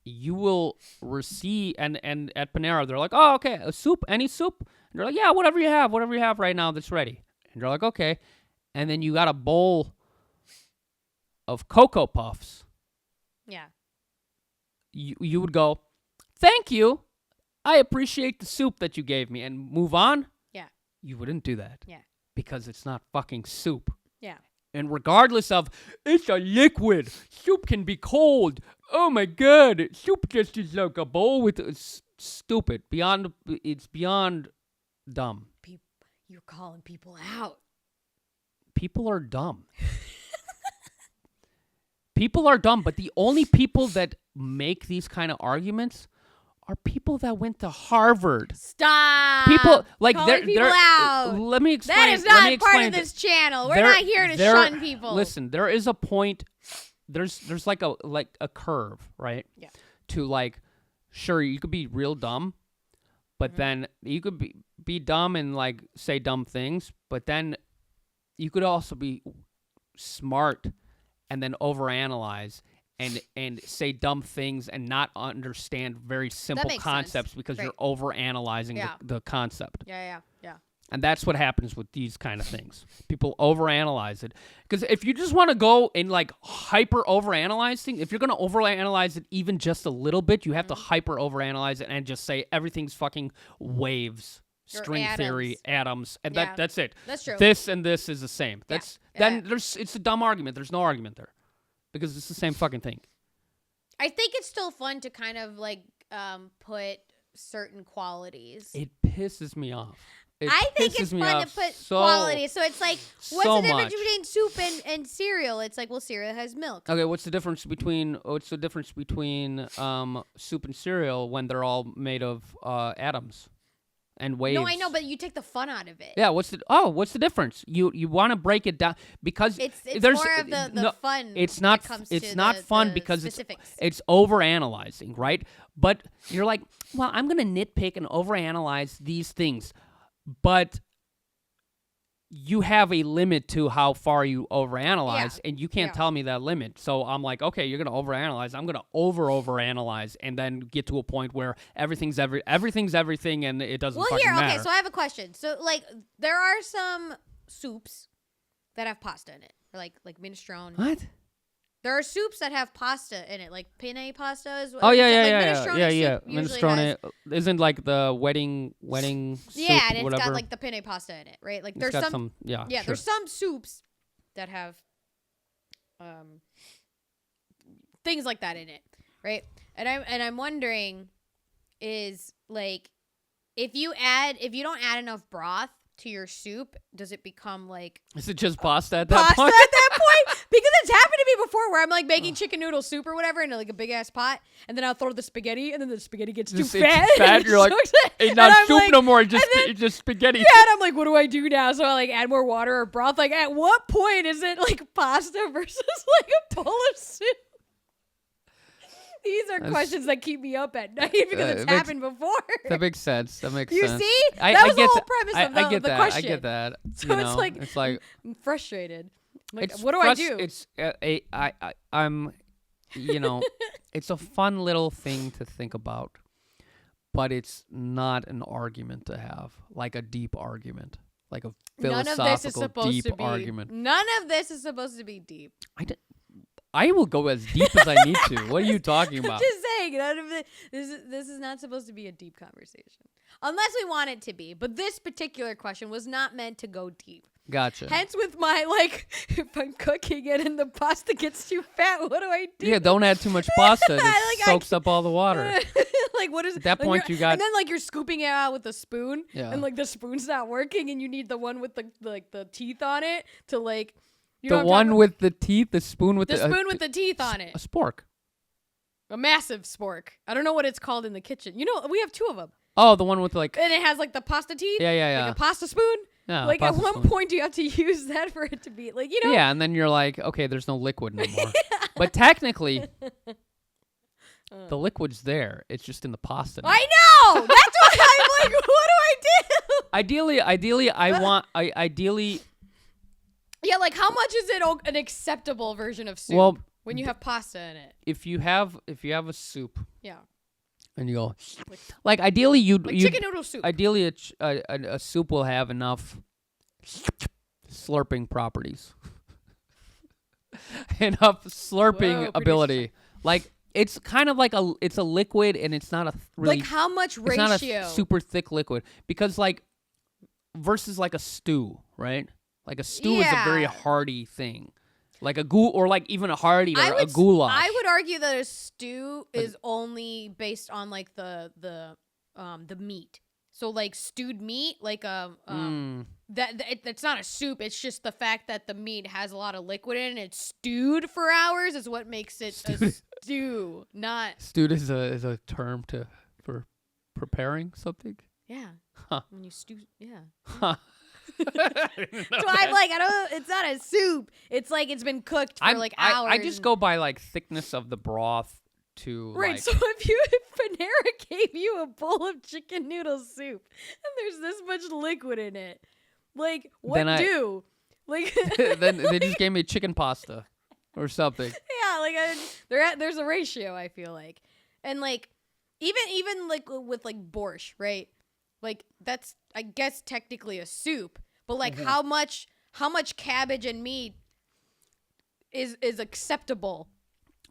you will receive, and at Panera, they're like, oh, okay, a soup, any soup? And they're like, yeah, whatever you have right now that's ready. And they're like, okay. And then you got a bowl of Cocoa Puffs. Yeah. You would go, thank you, I appreciate the soup that you gave me, and move on? Yeah. You wouldn't do that. Yeah. Because it's not fucking soup. Yeah. And regardless of, it's a liquid. Soup can be cold. Oh my God. Soup just is like a bowl with... stupid. It's beyond dumb. You're calling people out. People are dumb. People are dumb, but the only people that make these kind of arguments are people that went to Harvard. Stop. People like calling people out. Let me explain. That is not part of this channel. We're not here to shun people. Listen, there is a point. There's like a curve, right? Yeah. To like, sure, you could be real dumb, But then you could be dumb and like say dumb things, but then you could also be smart and then overanalyze and say dumb things and not understand very simple makes concepts sense. because Right. you're overanalyzing Yeah. the concept. Yeah. And that's what happens with these kind of things. People overanalyze it. Because if you just want to go and like hyper overanalyze things, if you're going to overanalyze it even just a little bit, you have to hyper overanalyze it and just say everything's fucking waves, Or string theory, atoms, and Yeah. that's it. That's true. This and this is the same. That's then Yeah. it's a dumb argument. There's no argument there. Because it's the same fucking thing. I think it's still fun to kind of like put certain qualities. It pisses me off. I think it's fun to put qualities. So it's like, what's the difference between soup and cereal? It's like, well, cereal has milk. Okay, what's the difference between soup and cereal when they're all made of atoms and waves? No, I know, but you take the fun out of it. Yeah, what's the difference? You want to break it down because it's there's more of the fun. It's not that comes it's to not the fun because specifics. it's overanalyzing, right? But you're like, well, I'm gonna nitpick and overanalyze these things, but you have a limit to how far you overanalyze, and you can't tell me that limit. So I'm like, okay, you're gonna overanalyze. I'm gonna overanalyze, and then get to a point where everything's everything, and it doesn't fucking matter. Okay, so I have a question. So like, there are some soups that have pasta in it, or like minestrone. What? There are soups that have pasta in it, like penne pasta is. Oh yeah. Minestrone isn't like the wedding soup. Yeah, and it's whatever. got like the penne pasta in it, right? Like It's there's got some sure. there's some soups that have things like that in it, right? And I'm wondering is like if you don't add enough broth to your soup, does it become like Is it just pasta at that point? Because it's happened to me before where I'm like making chicken noodle soup or whatever in like a big ass pot, and then I'll throw the spaghetti, and then the spaghetti gets too fat. You're like, it's not soup no more, it's just spaghetti. Yeah, and I'm like, what do I do now? So I like add more water or broth. Like, at what point is it like pasta versus like a bowl of soup? These are questions that keep me up at night because it's happened before. That makes sense. You see? That was the whole premise of the question. I get that. So it's like I'm frustrated. Like, what do I do? It's I'm, it's a fun little thing to think about, but it's not an argument to have, like a deep argument, like a philosophical deep argument. None of this is supposed to be deep. I will go as deep as I need to. What are you talking about? I'm just saying, none of this is not supposed to be a deep conversation, unless we want it to be. But this particular question was not meant to go deep. Gotcha. Hence, with my if I'm cooking it and the pasta gets too fat, what do I do? Yeah, don't add too much pasta. It soaks up all the water. Like, what is at that point? You got, and then like you're scooping it out with a spoon, yeah. and like the spoon's not working, and you need the one with the teeth on it to like. The one with the teeth, the spoon with the spoon with the teeth on it. A spork. A massive spork. I don't know what it's called in the kitchen. We have two of them. Oh, the one with like. And it has like the pasta teeth. Yeah. Like a pasta spoon. Yeah. Like at one point, do you have to use that for it to be like Yeah, and then you're like, okay, there's no liquid anymore. But technically, the liquid's there. It's just in the pasta now. I know. That's what I'm like. What do I do? Ideally, ideally. Yeah, like how much is it an acceptable version of soup? Well, when you have pasta in it. If you have a soup. Yeah. And you go, like ideally you'd chicken noodle soup. Ideally, a soup will have enough slurping properties, enough slurping ability. Like it's kind of like it's a liquid, and it's not a really like how much ratio? It's not a super thick liquid because like versus like a stew, right? Like a stew is a very hearty thing. Like a or like even a hearty or a goulash. I would argue that a stew is only based on like the meat. So like stewed meat, like that's not a soup. It's just the fact that the meat has a lot of liquid in it. And it's stewed for hours is what makes it a stew. Not stewed is a term for preparing something. Yeah. Huh. When you stew, yeah. Huh. So I'm like, it's not a soup. It's like it's been cooked for like hours. I just go by like thickness of the broth to Right, like. so if Panera gave you a bowl of chicken noodle soup and there's this much liquid in it, like, what Then I- do? Like, then they just gave me chicken pasta or something. yeah, like there's a ratio, I feel like. And like even like with like borscht, right? Like that's, I guess, technically a soup, but like how much cabbage and meat is acceptable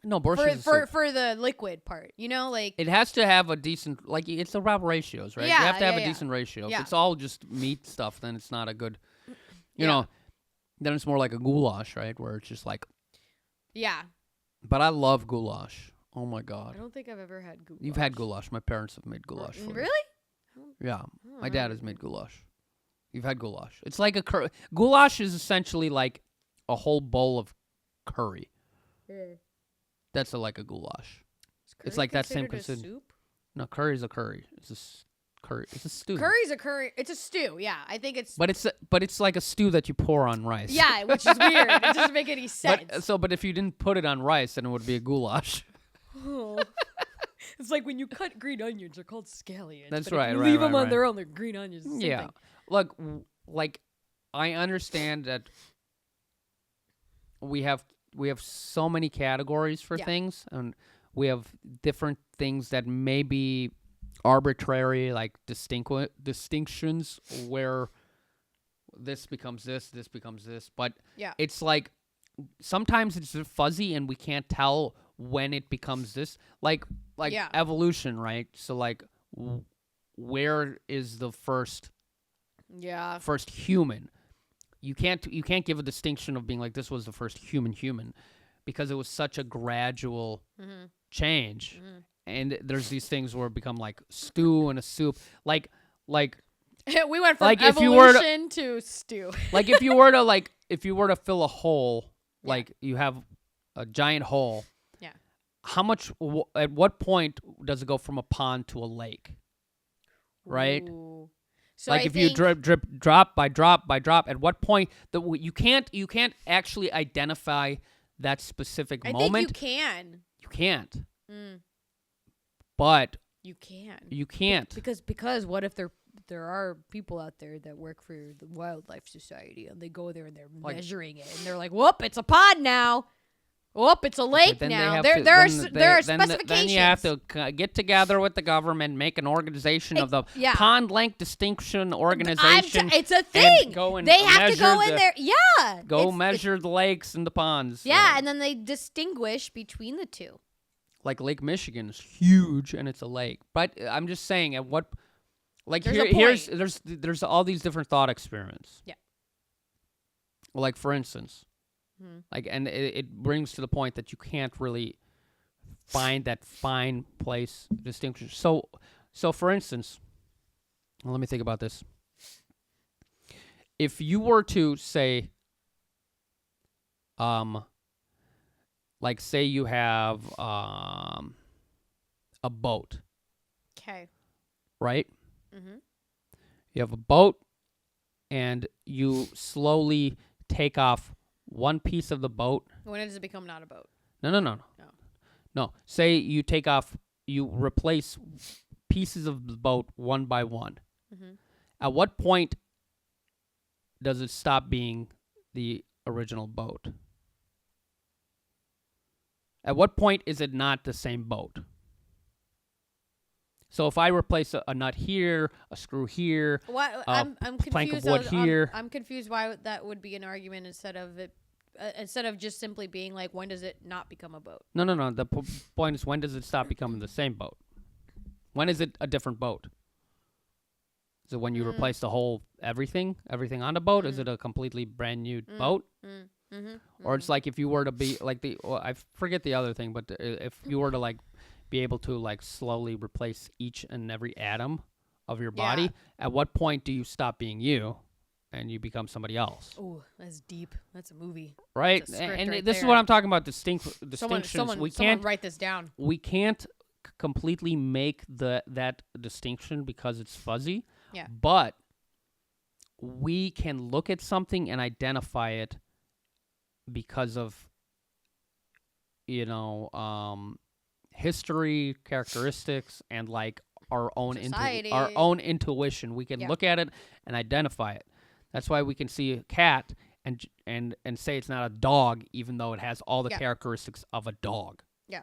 No, borscht is a soup. for the liquid part, you know? Like It has to have a decent, like, it's about ratios, right? Yeah, you have to have yeah, a yeah. decent ratio. Yeah. If it's all just meat stuff, then it's not a good, you Yeah. know, then it's more like a goulash, right? Where it's just like, yeah. but I love goulash. Oh my I God. don't think I've ever had goulash. You've had goulash. My parents have made goulash for me. Really? Yeah. Oh, My I dad don't has made goulash. You've had goulash. It's like a goulash is essentially like a whole bowl of curry. That's like a goulash. Is It's curry like that same considered a consider- soup? No, curry's a curry. It's curry. It's a stew. Curry's a curry. It's a stew. Yeah, I think it's. But it's like a stew that you pour on rice. Yeah, which is weird. It doesn't make any sense. But if you didn't put it on rice, then it would be a goulash. Oh. It's like when you cut green onions, they're called scallions. That's but right, If you right, leave them right, on right. their own, they're green onions. Same Yeah. thing. Look, like I understand that we have so many categories for Yeah. things, and we have different things that may be arbitrary, like distinctions where this becomes this becomes this. But Yeah. it's like sometimes it's fuzzy, and we can't tell when it becomes this. Like Yeah. evolution, right? So like, where is the first Yeah. human? You can't give a distinction of being like this was the first human because it was such a gradual Mm-hmm. change. Mm-hmm. And there's these things where it become like stew and a soup, like We went from Like, if you were to- evolution to stew. like if you were to fill a hole, like you have a giant hole. Yeah. How much? At what point does it go from a pond to a lake? Right. Ooh. So Like I if you think- drip drop by drop by drop, at what point you can't actually identify that specific I moment. think you can. You can't. Mm, But you can. you can't. Because what if there are people out there that work for the Wildlife Society and they go there and they're Like- measuring it and they're like, whoop, it's a pond now. Whoop, it's a lake Then they now. have There to- there are then there are then specifications. Then you have to get together with the government, make an organization of the yeah. pond length distinction organization. It's a thing. go and they have to go measure in there. Yeah. Go It's- measure the lakes and the ponds. Yeah, and then they distinguish between the two. Like Lake Michigan is huge and it's a lake. But I'm just saying, at what, like There's a here's point. there's all these different thought experiments. Yeah. Like for instance, like, and it brings to the point that you can't really find that fine place distinction. So for instance, let me think about this. If you were to say, like say you have a boat, Okay. right? Mm-hmm. You have a boat, and you slowly take off one piece of the boat. When does it become not a boat? No. No. Say you you replace pieces of the boat one by one. Mm-hmm. At what point does it stop being the original boat? At what point is it not the same boat? So if I replace a nut here, a screw here, What I'm plank of confused. wood here. I'm confused why that would be an argument instead of just simply being like, when does it not become a boat? No. The point is, when does it stop becoming the same boat? When is it a different boat? Is it when you replace the whole everything on the boat? Is it a completely brand new boat? Mm-hmm. Or it's like if you were to be like I forget the other thing, but if you were to like be able to like slowly replace each and every atom of your body, at what point do you stop being you and you become somebody else? Oh, that's deep. That's a movie. Right? That's a script And right this is there. what I'm talking about, distinctions. Someone we can't write this down. completely make that distinction because it's fuzzy. Yeah. But we can look at something and identify it because of history, characteristics, and like our own Society. our own intuition. We can look at it and identify it. That's why we can see a cat and say it's not a dog, even though it has all the characteristics of a dog. Yeah,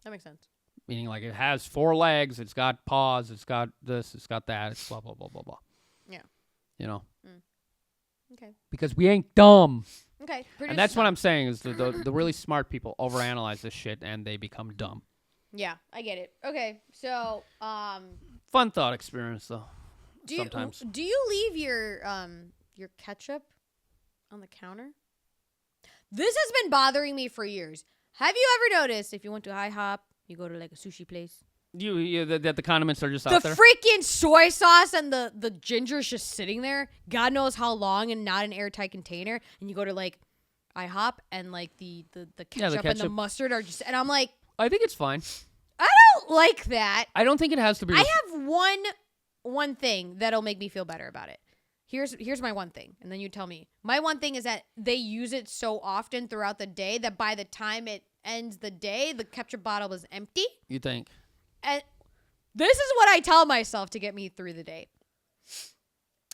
that makes sense. Meaning, like, it has 4 legs, it's got paws, it's got this, it's got that, it's blah, blah, blah, blah, blah. Yeah. You know? Okay. Because we ain't dumb. Okay. And that's what I'm saying is the really smart people overanalyze this shit and they become dumb. Yeah, I get it. Okay, so, Fun thought experience, though. Sometimes. Do you leave your ketchup on the counter? This has been bothering me for years. Have you ever noticed if you went to IHOP, you go to like a sushi place? That the condiments are just the out there? The freaking soy sauce and the ginger's just sitting there. God knows how long and not an airtight container. And you go to like IHOP and like the ketchup and the mustard are just... And I'm like... I think it's fine. I don't like that. I don't think it has to be... I have one thing that'll make me feel better about it. Here's my one thing, and then you tell me. My one thing is that they use it so often throughout the day that by the time it ends the day, the ketchup bottle is empty. You think? And this is what I tell myself to get me through the day.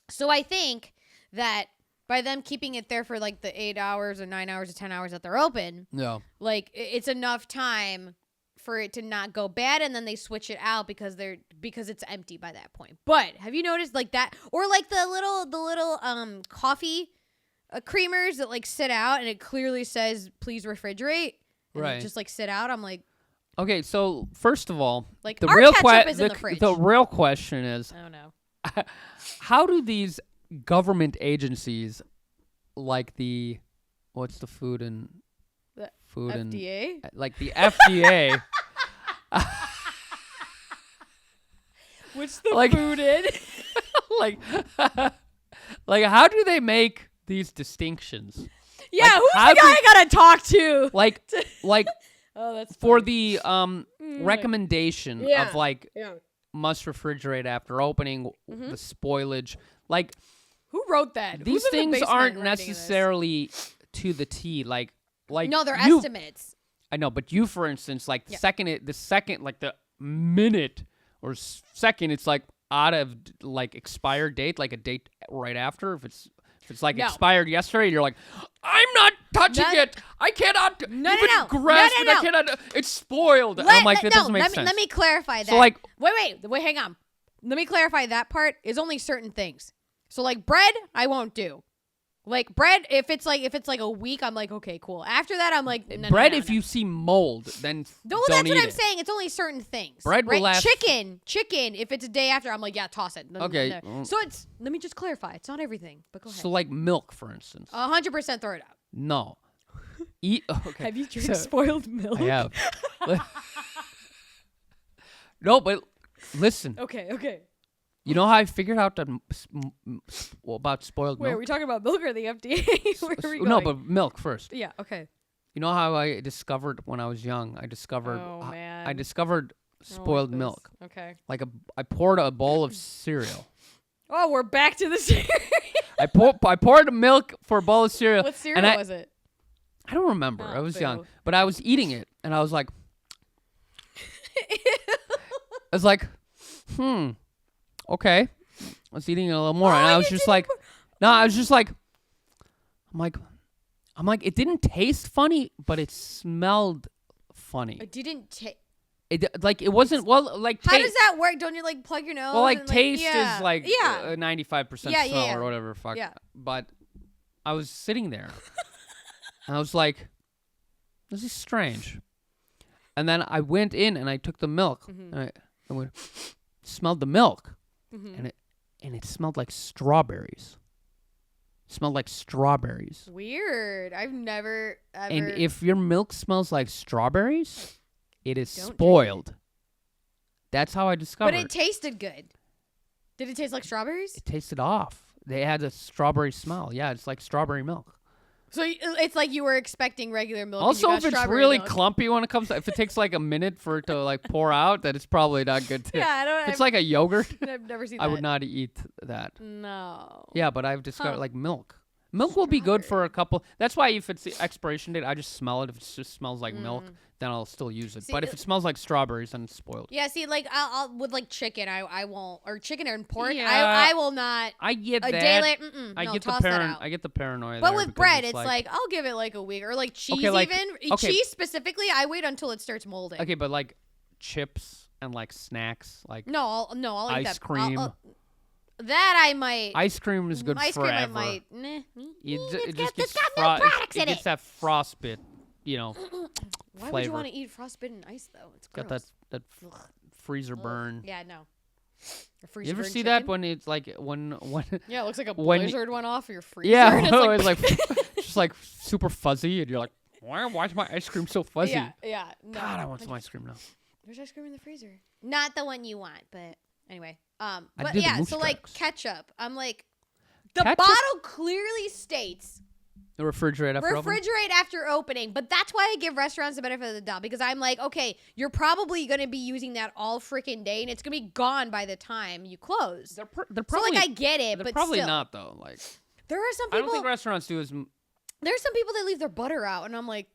So I think that by them keeping it there for like the 8 hours or 9 hours or 10 hours that they're open, like it's enough time for it to not go bad, and then they switch it out because it's empty by that point. But have you noticed like that, or like the little coffee creamers that like sit out and it clearly says please refrigerate, and right? They just like sit out. I'm like, okay, so first of all, like the our real ketchup is in the fridge. The real question is, I don't know, how do these government agencies like what's the food and FDA? And like the FDA. What's the food in? like how do they make these distinctions? Yeah, like, who's the guy I gotta talk to? Like oh, that's for funny. the recommendation of like must refrigerate after opening, the spoilage. Like, who wrote that? These things aren't necessarily to the T. Like no, they're estimates. I know, but you, for instance, like the second, like the minute or second, it's like out of like expired date, like a date right after. If it's like expired yesterday, you're like, I'm not touching it. I cannot even grasp it. I cannot. It's spoiled. I'm like, that doesn't make sense. Let me clarify that. So like, wait, hang on. Let me clarify that part. Is only certain things. So like bread, I won't do. Like bread, if it's like a week, I'm like, okay, cool. After that, I'm like, bread. If you see mold, then that's what I'm saying. It's only certain things. Bread will last. Chicken. If it's a day after, I'm like, yeah, toss it. Okay. So let me just clarify. It's not everything, but go ahead. So like milk, for instance. 100% throw it out. No. Okay. Have you drank spoiled milk? I have. No, but listen. Okay. You know how I figured out that about spoiled milk? Wait, are we talking about milk or the FDA? Where are we going? No, but milk first. Yeah, okay. You know how I discovered when I was young? I discovered spoiled milk. Okay. Like I poured a bowl of cereal. Oh, we're back to the cereal. I poured milk for a bowl of cereal. What cereal was it? I don't remember. I was young, but I was eating it, and I was like, I was like, okay. I was eating it a little more, and I was just like, I'm like, it didn't taste funny, but it smelled funny. It didn't taste. It wasn't like. How does that work? Don't you like plug your nose? Well, like taste is like 95% smell or whatever. Fuck. Yeah. But I was sitting there, and I was like, this is strange. And then I went in and I took the milk, and I went, smelled the milk, and it smelled like strawberries. Smelled like strawberries. Weird. I've never ever. And if your milk smells like strawberries, it is spoiled. That's how I discovered. But it tasted good. Did it taste like strawberries? It tasted off. They had a strawberry smell. Yeah, it's like strawberry milk. So it's like you were expecting regular milk. Also, if it's really clumpy when it comes, if it takes like a minute for it to like pour out, then it's probably not good too. Yeah, I don't. If it's like a yogurt, I've never seen that. I would not eat that. No. Yeah, but I've discovered like milk. Milk will be good for a couple. That's why if it's the expiration date, I just smell it. If it just smells like milk, then I'll still use it. See, but if it smells like strawberries, then it's spoiled. Yeah, see, like I'll with like chicken, I won't, or chicken and pork, Yeah, I will not. I get A that. day late, I no, get toss that out. I get the paranoia. But there with because bread, it's like I'll give it like a week, or like cheese cheese specifically. I wait until it starts molding. Okay, but like chips and like snacks, like I'll eat ice that. cream. That I might. Ice cream is good ice forever. cream I might. Nah, It just gets it gets that frostbit, Why flavor. would you want to eat frostbitten ice though? It's gross. Got that freezer burn. Yeah, no. You ever see that when it's like when yeah, it looks like a when blizzard went off your freezer. yeah, and it's like just like super fuzzy, and you're like, why is my ice cream so fuzzy? Yeah. No. God, I want some ice cream now. There's ice cream in the freezer. Not the one you want, but anyway. But did the yeah, moose so like tracks. ketchup. I'm like, the Ketchup? bottle clearly states The refrigerator after opening? refrigerate after opening, but that's why I give restaurants the benefit of the doubt, because I'm like, okay, you're probably gonna be using that all freaking day, and it's gonna be gone by the time you close. They're So probably like I get it, they're but probably still, not though. Like there are some I don't people. think restaurants do as There's some people that leave their butter out, and I'm like,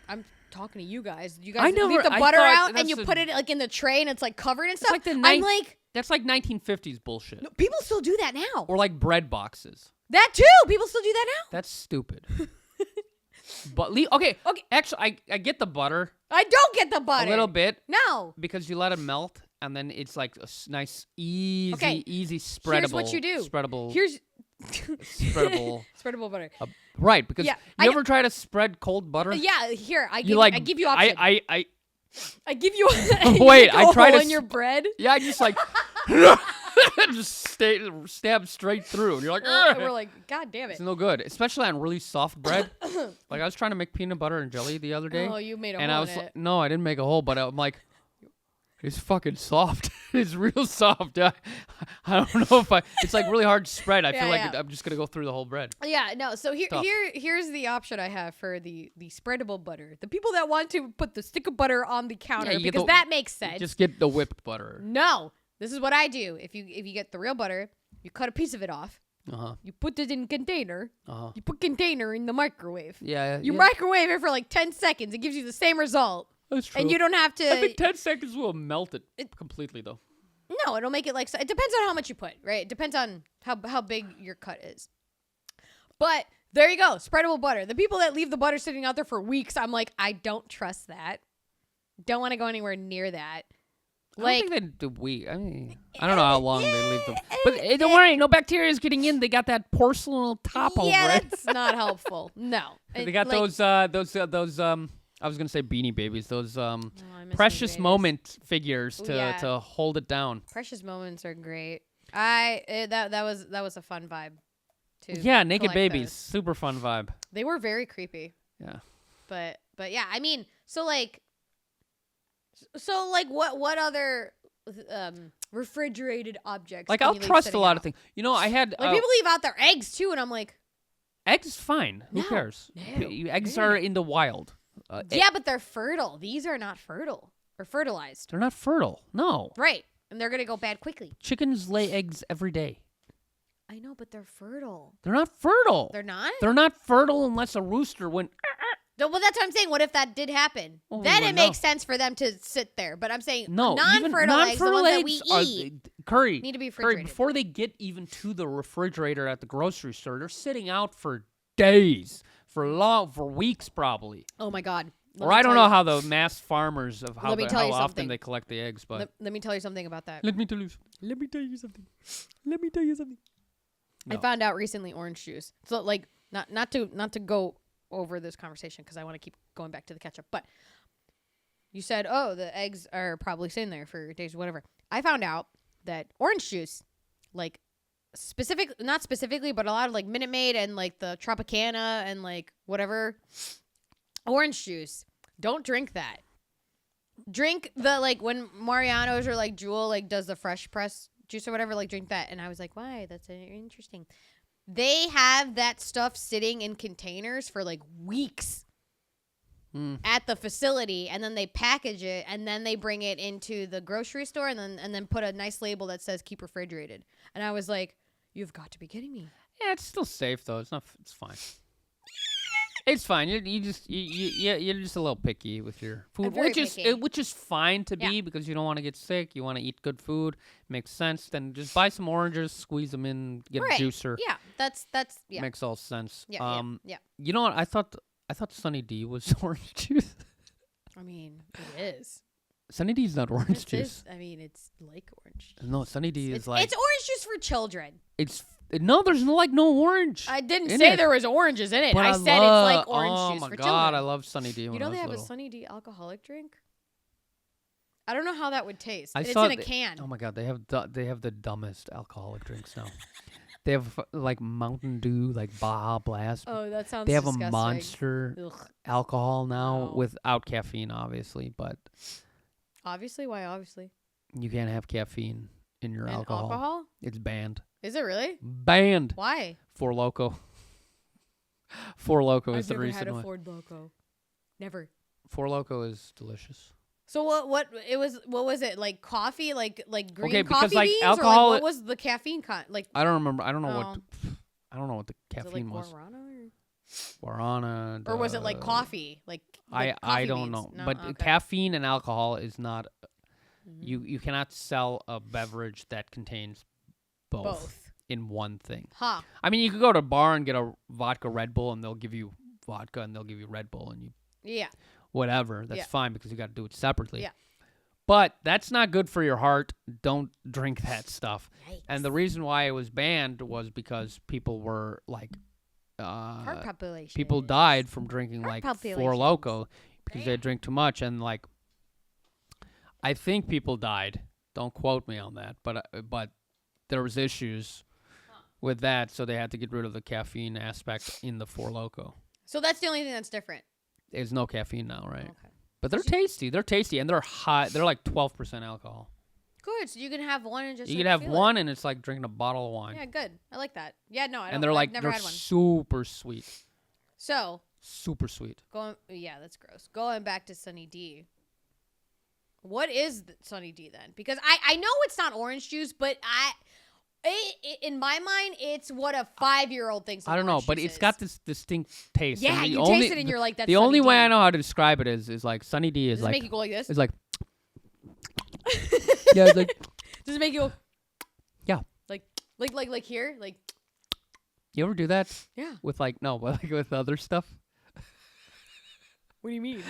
I'm talking to you guys. You I guys never- leave the I butter thought out, and you that's put it like in the tray, and it's like covered and stuff. like the I'm ninth- like, that's like 1950s bullshit. no, people still do that now. Or like bread boxes. That too. People still do that now. That's stupid. But okay. Actually, I get the butter I don't get the butter. a little bit No. because you let it melt, and then it's like a nice, easy, Okay, easy spreadable. Here's what you do. Spreadable. Here's spreadable. spreadable butter. Right, because Yeah, you ever try to spread cold butter? Yeah, here I give You like I give you option. I give you. Wait, I try to in your bread. Yeah, I just like just stab straight through, and you're like, And we're "Ugh." like, God damn it. It's no good, especially on really soft bread. Like I was trying to make peanut butter and jelly the other day, Oh, you made a and hole I was in it. no, I didn't make a hole, but I'm like, it's fucking soft. It's real soft. I don't know if it's like really hard to spread. I feel like I'm just gonna go through the whole bread. Yeah, no. So Tough. here's the option I have for the spreadable butter. The people that want to put the stick of butter on the counter, you get because the- that makes sense. Just get the whipped butter. No, this is what I do. If you get the real butter, you cut a piece of it off. Uh-huh. You put it in container. Uh-huh. You put container in the microwave. Yeah. You yeah. microwave it for like 10 seconds. It gives you the same result. That's true. And you don't have to. I think 10 seconds will melt it completely, though. No, it'll make it like. It depends on how much you put, right? It depends on how big your cut is. But there you go, spreadable butter. The people that leave the butter sitting out there for weeks, I'm like, I don't trust that. Don't want to go anywhere near that. I don't think they do I mean, I don't know how long they leave them. But don't worry, no bacteria is getting in. They got that porcelain top over Yeah, it. that's not helpful. No. They got like, those I was gonna say Beanie Babies, those I miss precious Beanie Babies. moment figures to Yeah. to hold it down. Precious moments are great. That was a fun vibe. To Yeah, naked collect babies, those. super fun vibe. They were very creepy. Yeah. But yeah, I mean, so like what other refrigerated objects? Like can I'll you leave trust a sitting lot out? of things. You know, I had Like people leave out their eggs too, and I'm like, eggs is fine. Who No, cares? no, Eggs no. are in the wild. yeah, but they're fertile. These are not fertile or fertilized, They're not fertile. No. right? And they're gonna go bad quickly. Chickens lay eggs every day. I know, but they're fertile. They're not fertile. They're not. They're not fertile unless a rooster went. No, well, that's what I'm saying. What if that did happen? Well, we Then it wouldn't makes know. sense for them to sit there. But I'm saying No, even non-fertile eggs, the non-fertile ones that we eggs are- eat, Curry, need to be Curry, refrigerated. before they get even to the refrigerator at the grocery store, they're sitting out for days, for weeks probably. Oh my God. Or I don't know how the mass farmers of how, Let me tell you how often something. they collect the eggs, but Let me tell you something about that. let me tell you something. I No. found out recently orange juice. So like not to go over this conversation because I want to keep going back to the ketchup. But you said, oh, the eggs are probably sitting there for days or whatever. I found out that orange juice, like not specifically, but a lot of like Minute Maid and like the Tropicana and like whatever orange juice. Don't drink that. Drink the like when Mariano's or like Jewel like does the fresh press juice or whatever, like drink that. And I was like, why? That's interesting. They have that stuff sitting in containers for like weeks at the facility, and then they package it, and then they bring it into the grocery store, and then put a nice label that says keep refrigerated. And I was like, you've got to be kidding me. Yeah, it's still safe though. It's not. It's fine. It's fine. You're just a little picky with your food, very picky. which is fine to be because you don't want to get sick. You want to eat good food. Makes sense. Then just buy some oranges, squeeze them in, get a juicer. Yeah, that's Makes all sense. Yeah. You know what? I thought Sunny D was orange juice. I mean, it is. Sunny D is not orange juice. I mean, it's like orange juice. No, Sunny D is It's like orange juice for children. there's no orange. I didn't say there was oranges in it. But I said it's like orange juice Oh for my children. god, I love Sunny D. You know they have a Sunny D alcoholic drink? I don't know how that would taste. I It's saw in a can. Oh my god, they have the dumbest alcoholic drinks now. They have like Mountain Dew, like Baja Blast. Oh, that sounds They have disgusting. a Monster Ugh. alcohol now No. without caffeine, obviously, but Obviously? Why obviously? you can't have caffeine in your And alcohol. It's banned. Is it really? Banned. Why? Four Loko. Four Loko is I've the never reason had a why. Ford Loco. Never. Four Loko is delicious. So what was it like coffee like green Okay, because, coffee like, beans alcohol- or like what was the caffeine like I don't remember. I don't know Oh. what the was it caffeine like was. guarana Guarana. or was it like coffee like I coffee don't beans? know, No? but Okay. caffeine and alcohol is not. Mhm. You cannot sell a beverage that contains both in one thing. Huh. I mean, you could go to a bar and get a vodka Red Bull, and they'll give you vodka, and they'll give you Red Bull, and you Yeah. whatever. That's Yeah. fine because you got to do it separately. Yeah. But that's not good for your heart. Don't drink that stuff. Yikes. And the reason why it was banned was because people were like, heart palpitations. people died from drinking Heart like Four palpitations. Loko because they Damn. drink too much, and like, I think people died. Don't quote me on that, but there was issues with that, so they had to get rid of the caffeine aspect in the Four Loko. So that's the only thing that's different. There's no caffeine now, right? Okay. But they're tasty. They're tasty, and they're high. They're like 12% alcohol. Good. So you can have one and just You like, can have feel one, and it's like drinking a bottle of It. wine. Yeah, good. I like that. Yeah, no, I don't. And they're I've like never they're had one. super sweet. So Super sweet. yeah, that's gross. Going back to Sunny D. What is Sunny D then? Because I know it's not orange juice, but in my mind, it's what a 5-year-old thinks. I don't know, orange but juice it's is. got this distinct taste. Yeah, and you taste it and you're like, that's the only Sunny way D. I know how to describe it is like Sunny D is Does like it make you go like this? it's like yeah, it's like Does it make you go? Yeah. Like here, like you ever do that yeah. with like no, but like with other stuff? What do you mean?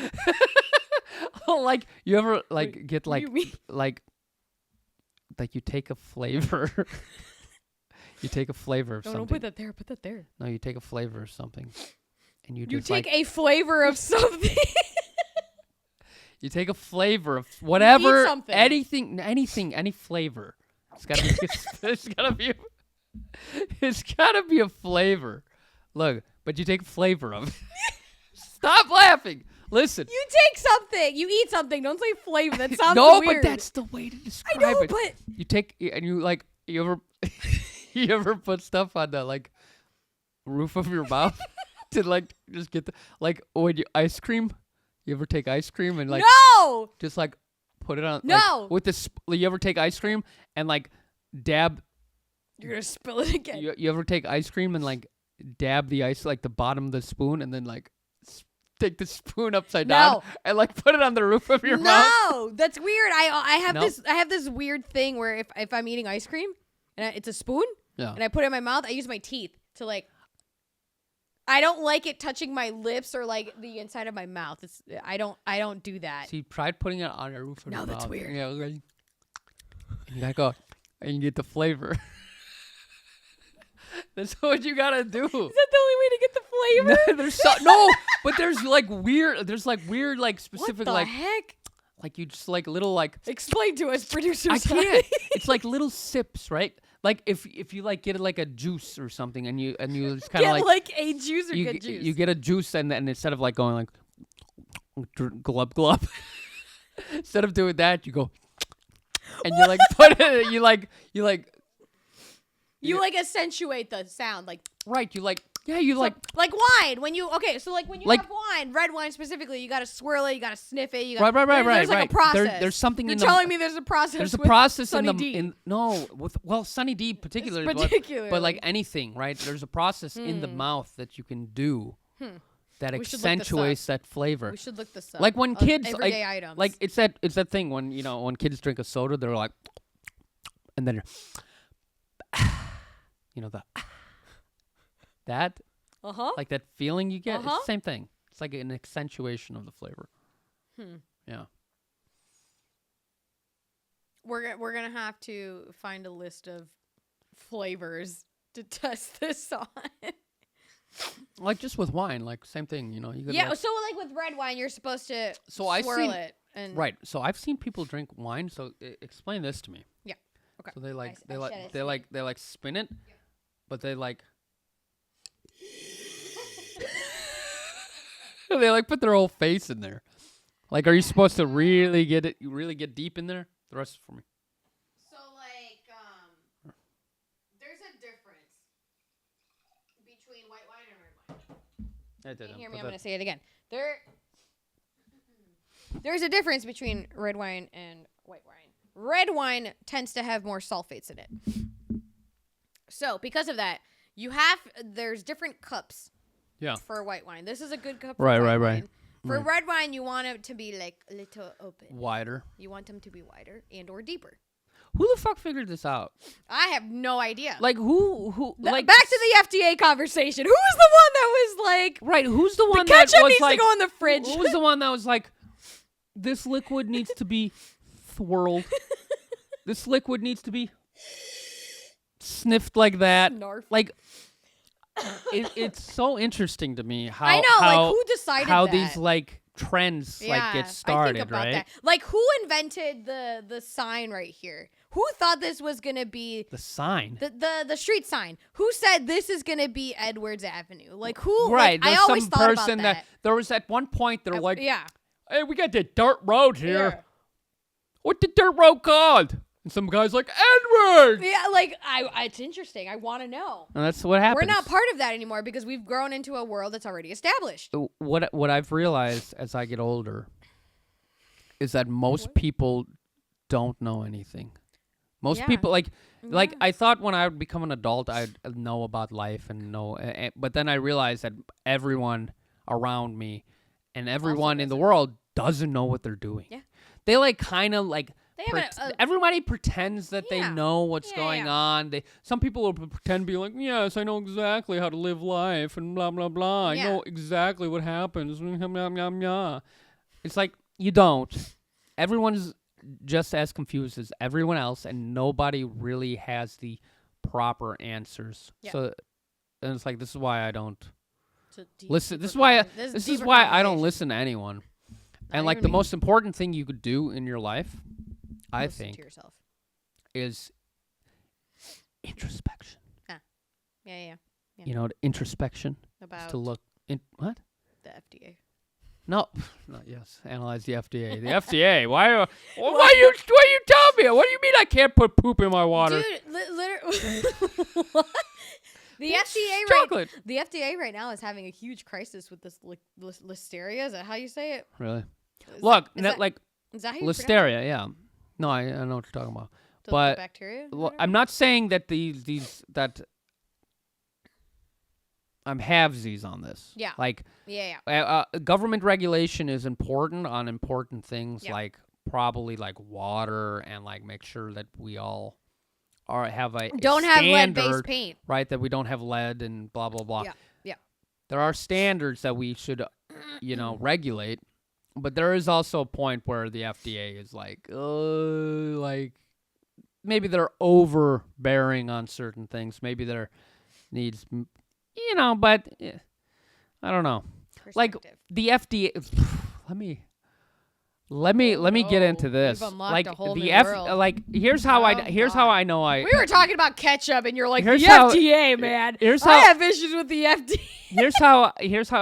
Like you ever like Wait, get what like do you mean? like you take a flavor. You take a flavor of No, something. don't put that there. Put that there. No, you take a flavor of something, and you You just take like a flavor of something. you take a flavor of whatever, something. anything, any flavor. It's gotta be. It's gotta be. It's gotta be a flavor. Look, but you take a flavor of it. Stop laughing. Listen. You take something. You eat something. Don't say flavor. That sounds No, weird. but that's the way to I describe know, it. but You take and you like you ever you ever put stuff on the like roof of your mouth to like just get the like when you ice cream. You ever take ice cream and like no. just like put it on No. like, with the you ever take ice cream and like dab You're gonna spill it again. you ever take ice cream and like dab the ice like the bottom of the spoon and then like take the spoon upside down and like put it on the roof of your mouth? No, that's weird. I have Nope. I have this weird thing where if I'm eating ice cream and it's a spoon Yeah. and I put it in my mouth, I use my teeth to like. I don't like it touching my lips or like the inside of my mouth. I don't do that. So you tried putting it on your roof of No, your that's mouth. weird. Yeah, like, and you gotta go and you get the flavor. That's what you gotta do. Is that the only way to get the flavor? No, no, but there's like weird like specific What the like heck? like you just like little like Explain to us, producer. I Sonny. can't. It's like little sips, right? Like if you like get like a juice or something and you just kind of Get like a juice or you get juice. you get a juice and instead of like going like glub glub, instead of doing that you go and you like put it you like You like accentuate the sound, like right you like Yeah, you So, like wine. When you when you have wine, red wine specifically, you got to swirl it, you got to sniff it. You right. There's like a process. There's something You're in telling me there's a process. There's a with process Sunny in the D. Sunny D particularly, particularly. but like anything, right? There's a process in the mouth that you can do that accentuates that flavor. We should look this up. Like when kids everyday items. like it's that thing when when kids drink a soda, they're like, and then that like that feeling you get. It's the same thing. It's like an accentuation of the flavor. Yeah. We're gonna have to find a list of flavors to test this on. Like just with wine, like same thing, you could So like with red wine, you're supposed to I've swirl seen, it. And right. So I've seen people drink wine. So explain this to me. Yeah. Okay. So they like spin it, but they like they like put their whole face in there. Like, are you supposed to really get deep in there? The rest is for me. So there's a difference between white wine and red wine. Can't hear me? I'm gonna say it again. There's a difference between red wine and white wine. Red wine tends to have more sulfates in it. So because of that, there's different cups. Yeah. For white wine, this is a good cup. For right. Wine. For red wine, you want it to be like a little open, wider. You want them to be wider and or deeper. Who the fuck figured this out? I have no idea. Like who? Like back to the FDA conversation. Who was the one that was like? Right. Who's the one the that ketchup was needs like? To go in the fridge. Who was the one that was like? This liquid needs to be swirled. This liquid needs to be sniffed like that. Snarf. Like. It's so interesting to me how I know, like who decided how that? these like trends like get started, I think about right? that. Like who invented the sign right here? Who thought this was gonna be the sign? The street sign. Who said this is gonna be Edwards Avenue? Like who? Right. Like, I always thought about that. There was at one point they're like, yeah. Hey, we got the dirt road here. Yeah. What the dirt road called? And some guy's like, Edward! Yeah, like, it's interesting. I want to know. And that's what happens. We're not part of that anymore because we've grown into a world that's already established. What I've realized as I get older is that most people don't know anything. Most people, like I thought when I would become an adult, I'd know about life and know, but then I realized that everyone around me and everyone in the world doesn't know what they're doing. Yeah. They like kind of like, everybody pretends that they Yeah. know what's going on. Some people will pretend to be like, yes, I know exactly how to live life and blah, blah, blah. Yeah. I know exactly what happens. It's like, you don't. Everyone's just as confused as everyone else, and nobody really has the proper answers. Yeah. So, and it's like, this is why I don't listen. This is deeper why I don't conversation. listen to anyone. And Not like even the me. most important thing you could do in your life, I Listen think, to yourself. is introspection. Yeah. You know, introspection is About to look in what? the FDA. No, not yes. Analyze the FDA. The FDA. Why you telling me? What do you mean I can't put poop in my water? Dude, literally. The FDA right now is having a huge crisis with this listeria. Is that how you say it? Really? Is Look, is that how you pronounce it? listeria. Yeah. No, I know what you're talking about. The But bacteria? I'm not saying that that I'm halvesies on this. Yeah. Like, Yeah. government regulation is important on important things, Yeah. like probably like water and like make sure that we all have a Don't have standard, lead-based paint. right? That we don't have lead and blah blah blah. Yeah. There are standards that we should, regulate, but there is also a point where the FDA is like maybe they're overbearing on certain things. Maybe there needs, but I don't know. Like the FDA. Let me get into this. We've unlocked Like a whole the new F. world. Like here's how I know I. We were talking about ketchup, and you're like, Here's the how- FDA, man. here's I how- have issues with the FDA. Here's how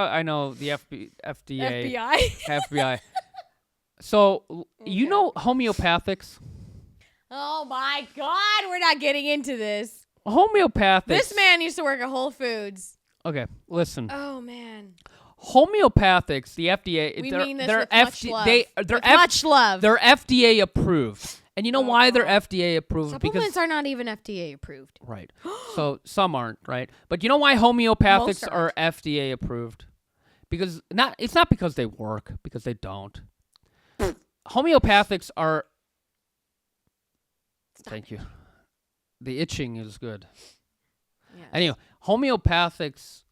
I know the FDA. FBI. FBI. So you know homeopathics. Oh my God, we're not getting into this. Homeopathics. This man used to work at Whole Foods. Okay, listen. Oh man. Homeopathics, the FDA, We they're, mean this they're with much FD love. they're With much love. They're FDA approved. And you know Oh, why they're God. FDA approved? Supplements Because are not even FDA approved. right. So some aren't, right? But you know why Most homeopathics are aren't. FDA approved? Because it's not because they work, because they don't. Homeopathics are Thank you. The itching is good. Yes. Anyway, homeopathics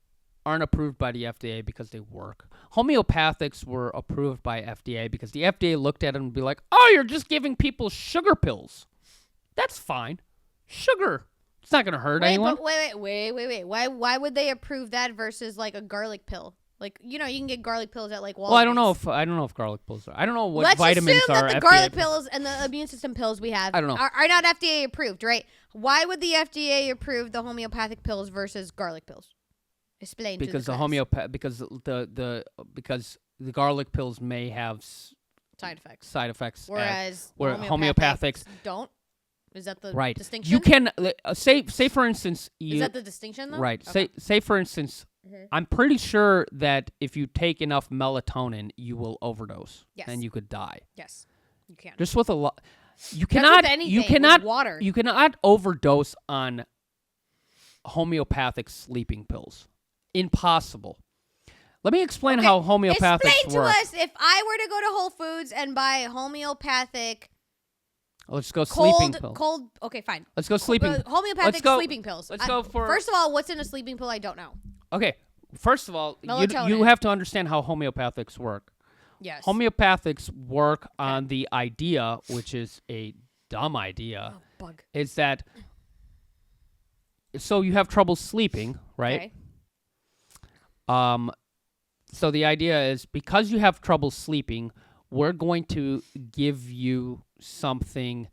aren't approved by the FDA because they work. Homeopathics were approved by FDA because the FDA looked at it and be like, "Oh, you're just giving people sugar pills. That's fine. Sugar. It's not going to hurt anyone." But wait. Why would they approve that versus like a garlic pill? Like, you know, you can get garlic pills at like Walgreens. Well, I don't know if garlic pills are. I don't know what Let's vitamins assume are. that the FDA garlic pills and the immune system pills we have I don't know. are not FDA approved, right? Why would the FDA approve the homeopathic pills versus garlic pills? Explain because to the because the garlic pills may have side effects. Whereas Where homeopathics don't. Is that the right. distinction? You can say for instance Is that the distinction though? right. Okay. Say for instance, Mhm. I'm pretty sure that if you take enough melatonin, you will overdose Yes. and you could die. Yes, you can. Just with a lot. You That's cannot. with anything, You with cannot. water. You cannot overdose on homeopathic sleeping pills. Impossible. Let me explain how homeopathics Explain work. to us if I were to go to Whole Foods and buy homeopathic Let's go sleeping pills. cold. Okay, fine. Let's go sleeping. Homeopathic sleeping pills. Let's go for. First of all, what's in a sleeping pill? I don't know. Okay. First of all, you Melatonin. have to understand how homeopathics work. Yes. Homeopathics work on the idea, which is a dumb idea, bug. is that so you have trouble sleeping, right? Okay. So the idea is because you have trouble sleeping, we're going to give you something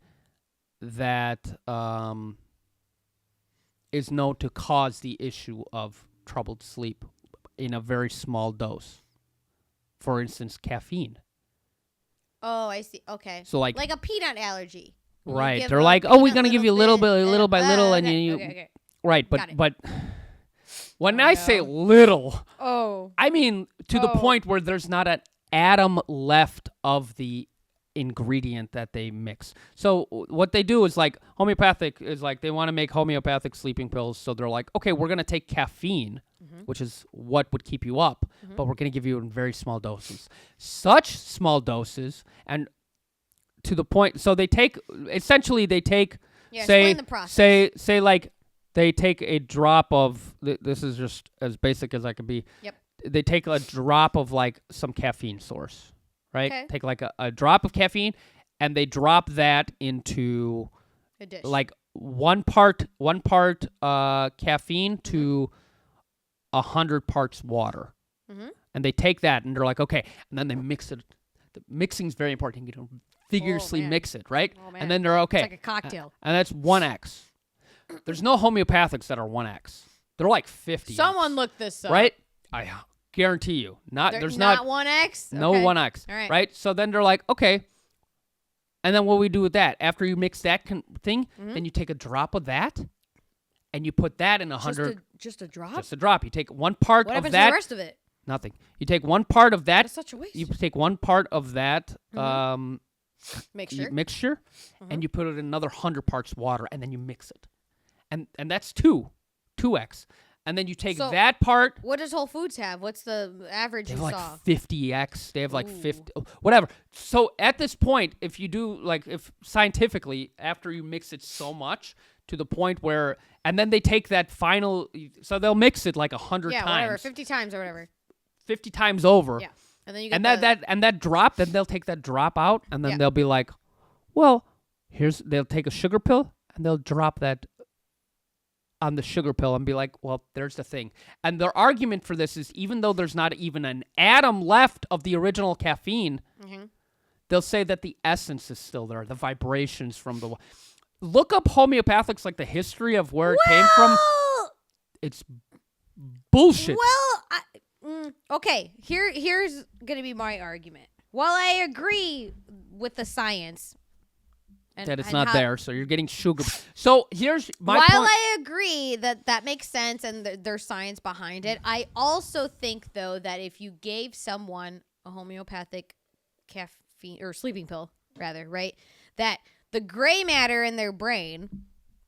that is known to cause the issue of troubled sleep in a very small dose. For instance, caffeine. Oh, I see. Okay. So like a peanut allergy. When you right, give they're a like, "Oh, we're peanut going to give you a little by little, and okay, you okay. right, Got it. but when Oh, I say no. little, Oh. I mean to the Oh. point where there's not an atom left of the ingredient that they mix. So what they do is like homeopathic is like they want to make homeopathic sleeping pills. So they're like, okay, we're going to take caffeine, which is what would keep you up, but we're going to give you in very small doses. Such small doses and to the point. So they take essentially Yeah, say explain the process. say like they take a drop of this is just as basic as I could be. Yep. They take a drop of like some caffeine source, right? Okay. Take like a drop of caffeine and they drop that into A dish. like one part caffeine to 100 parts water. Mhm. And they take that and they're like, okay, and then they mix it. The mixing is very important. You can vigorously man. mix it, right? Oh, man. And then they're okay. It's like a cocktail. And that's 1x. There's no homeopathics that are 1x. They're like 50. Someone look this up. Right? I guarantee you. There's not 1x? no Okay. 1x. All right. Right? So then they're like, okay. And then what we do with that? After you mix that thing, then you take a drop of that and you put that in 100. Just a drop? Just a drop. You take one part What of happens that. to the rest of it? Nothing. You take one part of that. That's such a waste. You take one part of that Mixture. mixture and you put it in another 100 parts water and then you mix it. And that's 2x. And then you take So, that part. What does Whole Foods have? What's the average They you have like saw? 50x. They have like Ooh. 50, whatever. So at this point, if you do like, if scientifically, after you mix it so much to the point where, and then they take that final, so they'll mix it like 100 Yeah, times. whatever. 50 times or whatever. 50 times over. Yeah. And then you get And that drop, then they'll take that drop out, and then Yeah. they'll be like, well, they'll take a sugar pill, and they'll drop that on the sugar pill and be like, well, there's the thing. And their argument for this is even though there's not even an atom left of the original caffeine, they'll say that the essence is still there, the vibrations from the... Look up homeopathics, like the history of where it came from. It's bullshit. Okay. Here's going to be my argument. While I agree with the science, that it's and not how- there, so you're getting sugar. So here's my While point. I agree that makes sense and there's science behind it, I also think though that if you gave someone a homeopathic caffeine or sleeping pill, rather, right, that the gray matter in their brain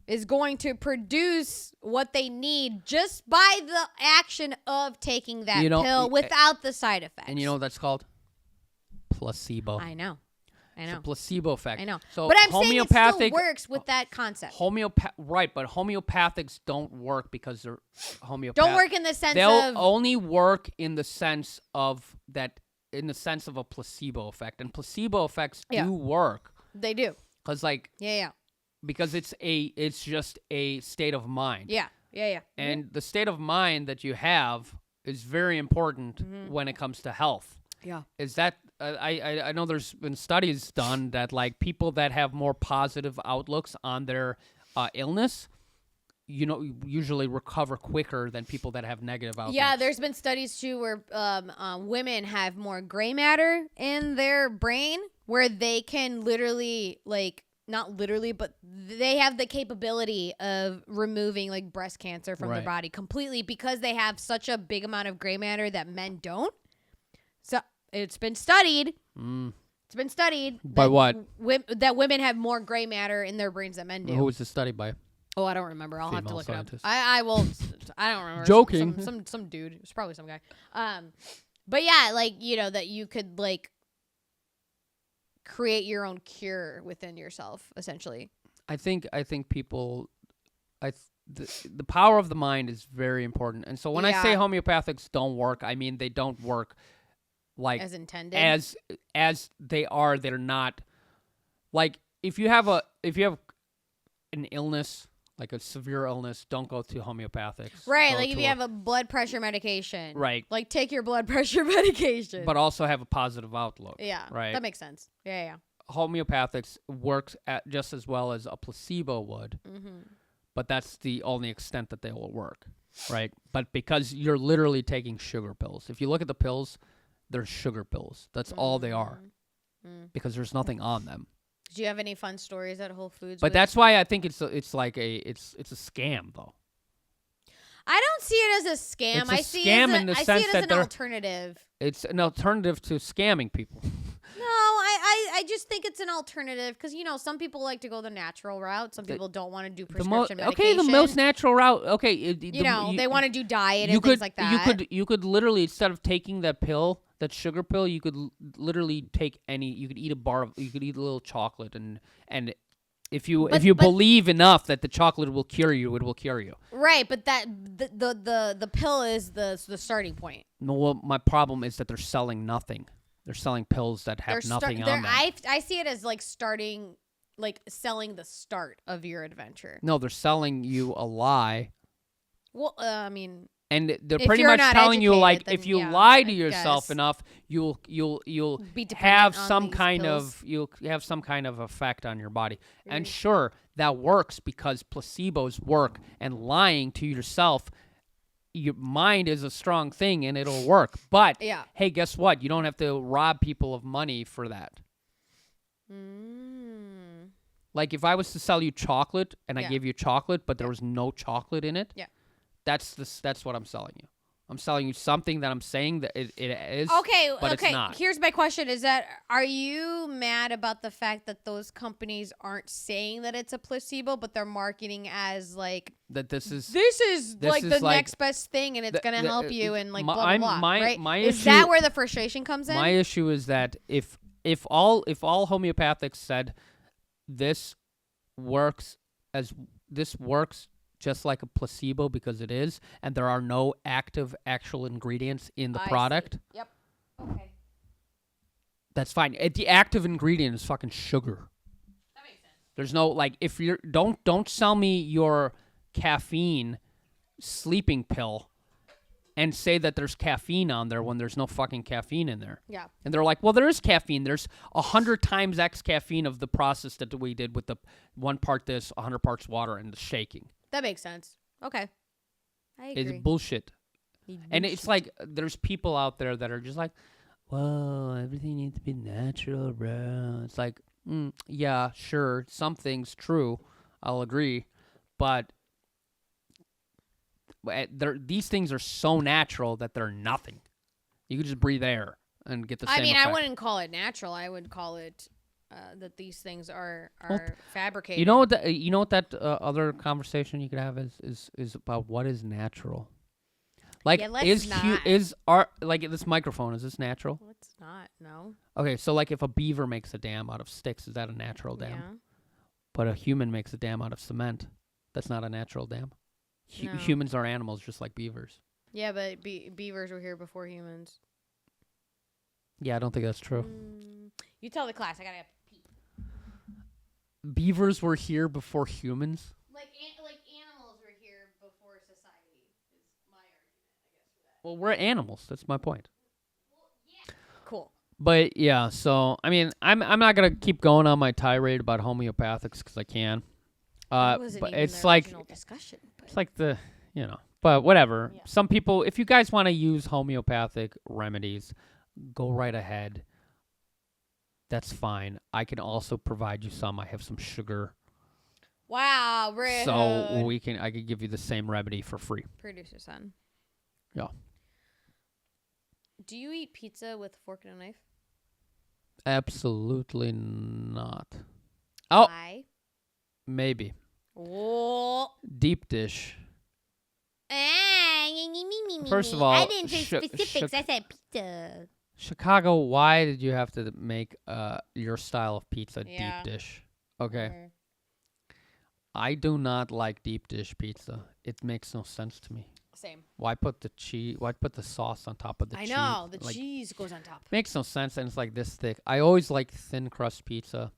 is going to produce what they need just by the action of taking that pill without the side effects. And you know what that's called? Placebo. I know. It's a placebo effect. I know. So but I'm saying it homeopathic still works with that concept. Right, but homeopathics don't work because they're homeopathic. Don't work in the sense They'll of only work in the sense of that, in the sense of a placebo effect, and placebo effects do work. They do. Cause like Yeah. because it's just a state of mind. Yeah. And the state of mind that you have is very important when it comes to health. Yeah. Is that I know there's been studies done that like people that have more positive outlooks on their illness, usually recover quicker than people that have negative outlooks. Yeah, there's been studies too where women have more gray matter in their brain where they can literally not literally, but they have the capability of removing like breast cancer from their body completely because they have such a big amount of gray matter that men don't. So it's been studied. It's been studied. By what? That women have more gray matter in their brains than men do. Who was the study by? Oh, I don't remember. I'll have to Female look scientist. it up. I will. I don't remember. Joking. Some dude. It was probably some guy. But yeah, that you could create your own cure within yourself, essentially. I think people, the power of the mind is very important. And so when I say homeopathics don't work, I mean they don't work like as intended, as they are. They're not like if you have an illness, like a severe illness, don't go to homeopathics. Right, go like if to you have a blood pressure medication. Right. Like take your blood pressure medication. But also have a positive outlook. Yeah. Right. That makes sense. Yeah. Homeopathics works at just as well as a placebo would. But that's the only extent that they will work. Right. But because you're literally taking sugar pills. If you look at the pills, they're sugar pills. That's all they are. Because there's nothing on them. Do you have any fun stories at Whole Foods? But that's why I think it's a scam though. I don't see it as a scam. It's a scam in the sense that an alternative. It's an alternative to scamming people. No, I just think it's an alternative because some people like to go the natural route. Some people don't want to do prescription medication. Okay, the most natural route. Okay, they want to do diet and things like that. You could literally, instead of taking that pill, that sugar pill, you could literally take you could eat you could eat a little chocolate and if you believe enough that the chocolate will cure you, it will cure you. Right, but that the pill is the starting point. No, well, my problem is that they're selling nothing. They're selling pills that have nothing on them. I see it as selling the start of your adventure. No, they're selling you a lie. Well, I mean, and they're pretty much telling you if you lie to yourself enough, you'll have some kind of effect on your body. Right. And sure, that works because placebos work, and lying to yourself, your mind is a strong thing and it'll work. But hey, guess what? You don't have to rob people of money for that. Like if I was to sell you chocolate and I gave you chocolate, but there was no chocolate in it. Yeah. That's what I'm selling you. I'm selling you something that I'm saying that it is. Okay, but it's not. Here's my question: are you mad about the fact that those companies aren't saying that it's a placebo, but they're marketing as that this is the next best thing and it's gonna help you and blah blah blah. Right? Is that where the frustration comes in? My issue is that if all homeopathics said this works just like a placebo because it is, and there are no actual ingredients in the product. See. Yep. Okay. That's fine. The active ingredient is fucking sugar. That makes sense. There's no if you're don't sell me your caffeine sleeping pill and say that there's caffeine on there when there's no fucking caffeine in there. Yeah. And they're like, well, there is caffeine. There's 100 times X caffeine of the process that we did with the 1 part this, 100 parts water, and the shaking. That makes sense. Okay. I agree. It's bullshit. And it's like there's people out there that are just like, whoa, everything needs to be natural, bro. It's like, Yeah, sure. Some things true. I'll agree. But these things are so natural that they're nothing. You can just breathe air and get the same effect. I wouldn't call it natural. I would call it that these things are fabricated. You know what that other conversation you could have is about what is natural. Like like this microphone, is this natural? Well, it's not. No. Okay, so like if a beaver makes a dam out of sticks, is that a natural dam? Yeah. But a human makes a dam out of cement. That's not a natural dam. No. Humans are animals just like beavers. Yeah, but beavers were here before humans. Yeah, I don't think that's true. You tell the class. I gotta pee. Beavers were here before humans? Like animals were here before society is my argument, I guess, for that. Well, we're animals. That's my point. Well, yeah. Cool. But yeah, so I mean, I'm not gonna keep going on my tirade about homeopathics because I can. That wasn't but even it's the like original discussion. But it's like but whatever. Yeah. Some people, if you guys want to use homeopathic remedies, go right ahead. That's fine. I can also provide you some. I have some sugar. wow, rude. So I could give you the same remedy for free. Producer son. Yeah. Do you eat pizza with a fork and a knife? Absolutely not. Oh, Why? maybe. Oh. Deep dish. First of all, I didn't say specifics. I said pizza. Chicago, why did you have to make your style of pizza Yeah. deep dish? Okay. Mm. I do not like deep dish pizza. It makes no sense to me. Same. Why put the cheese? Why put the sauce on top of the cheese? I know. The Like, cheese goes on top. makes no sense, and it's like this thick. I always like thin crust pizza.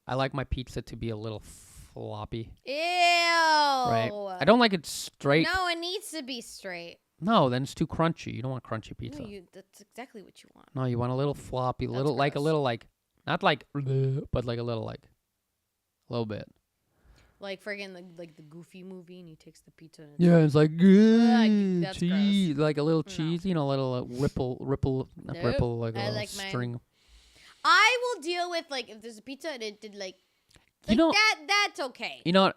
I like my pizza to be a little floppy. Ew. Right. I don't like it straight. No, it needs to be straight. No, then it's too crunchy. You don't want crunchy pizza. No, that's exactly what you want. No, you want a little floppy, That's little like a gross. little like not like but like a little bit. Like friggin' the Goofy movie, and he takes the pizza. And Yeah, it's like that's cheese, like a little No. cheese, a little ripple, not Nope. ripple, like a I little like mine. string. I will deal with if there's a pizza and it did You know, that's okay. you know what?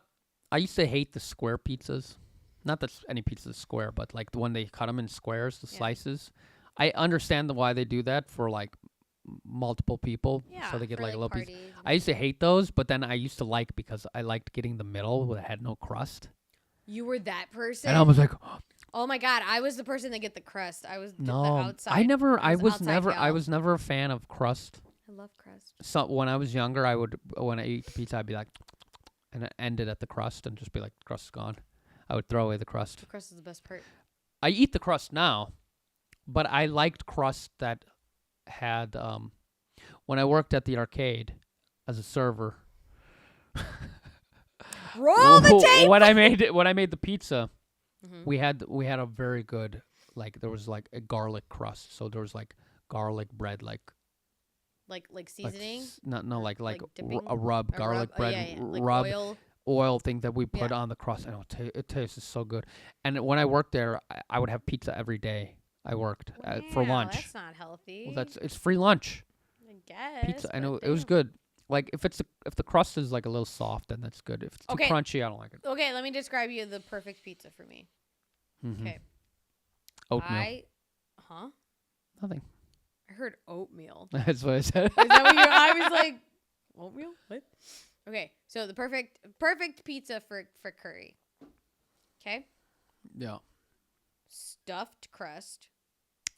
I used to hate the square pizzas. Not that any pizza is square, but like when they cut them in squares, the Yeah. slices. I understand why they do that for like multiple people, Yeah, so they get for, like a little piece. parties. I used to hate those, but then I used to like because I liked getting the middle that had no crust. You were that person. And I was like, oh my god, I was the person that get the crust. I was the no, outside. I was outside never gal. a fan of crust. I love crust. So when I was younger, when I eat the pizza, I'd be like, and I end it at the crust and just be like, the crust is gone. I would throw away the crust. The crust is the best part. I eat the crust now, but I liked crust that had when I worked at the arcade as a server. Roll the tape. When I made the pizza, Mhm. we had a very good there was like a garlic crust, so there was like garlic bread Like seasoning. like dipping? a rub A garlic rub? bread Yeah. Like rub oil. thing that we put Yeah. on the crust, and it tastes so good. And when I worked there, I would have pizza every day. I worked for Wow, lunch. That's not healthy. Well, it's free lunch. I guess. Pizza. I but know it was damn. good. Like if the crust is like a little soft, then that's good. If it's too Okay. crunchy, I don't like it. Okay, let me describe you the perfect pizza for me. Mhm. Okay. Oatmeal. Nothing. I heard oatmeal. That's what I said. Is that what you? I was like, oatmeal? What? Okay, so the perfect pizza for curry. Okay, Yeah. stuffed crust.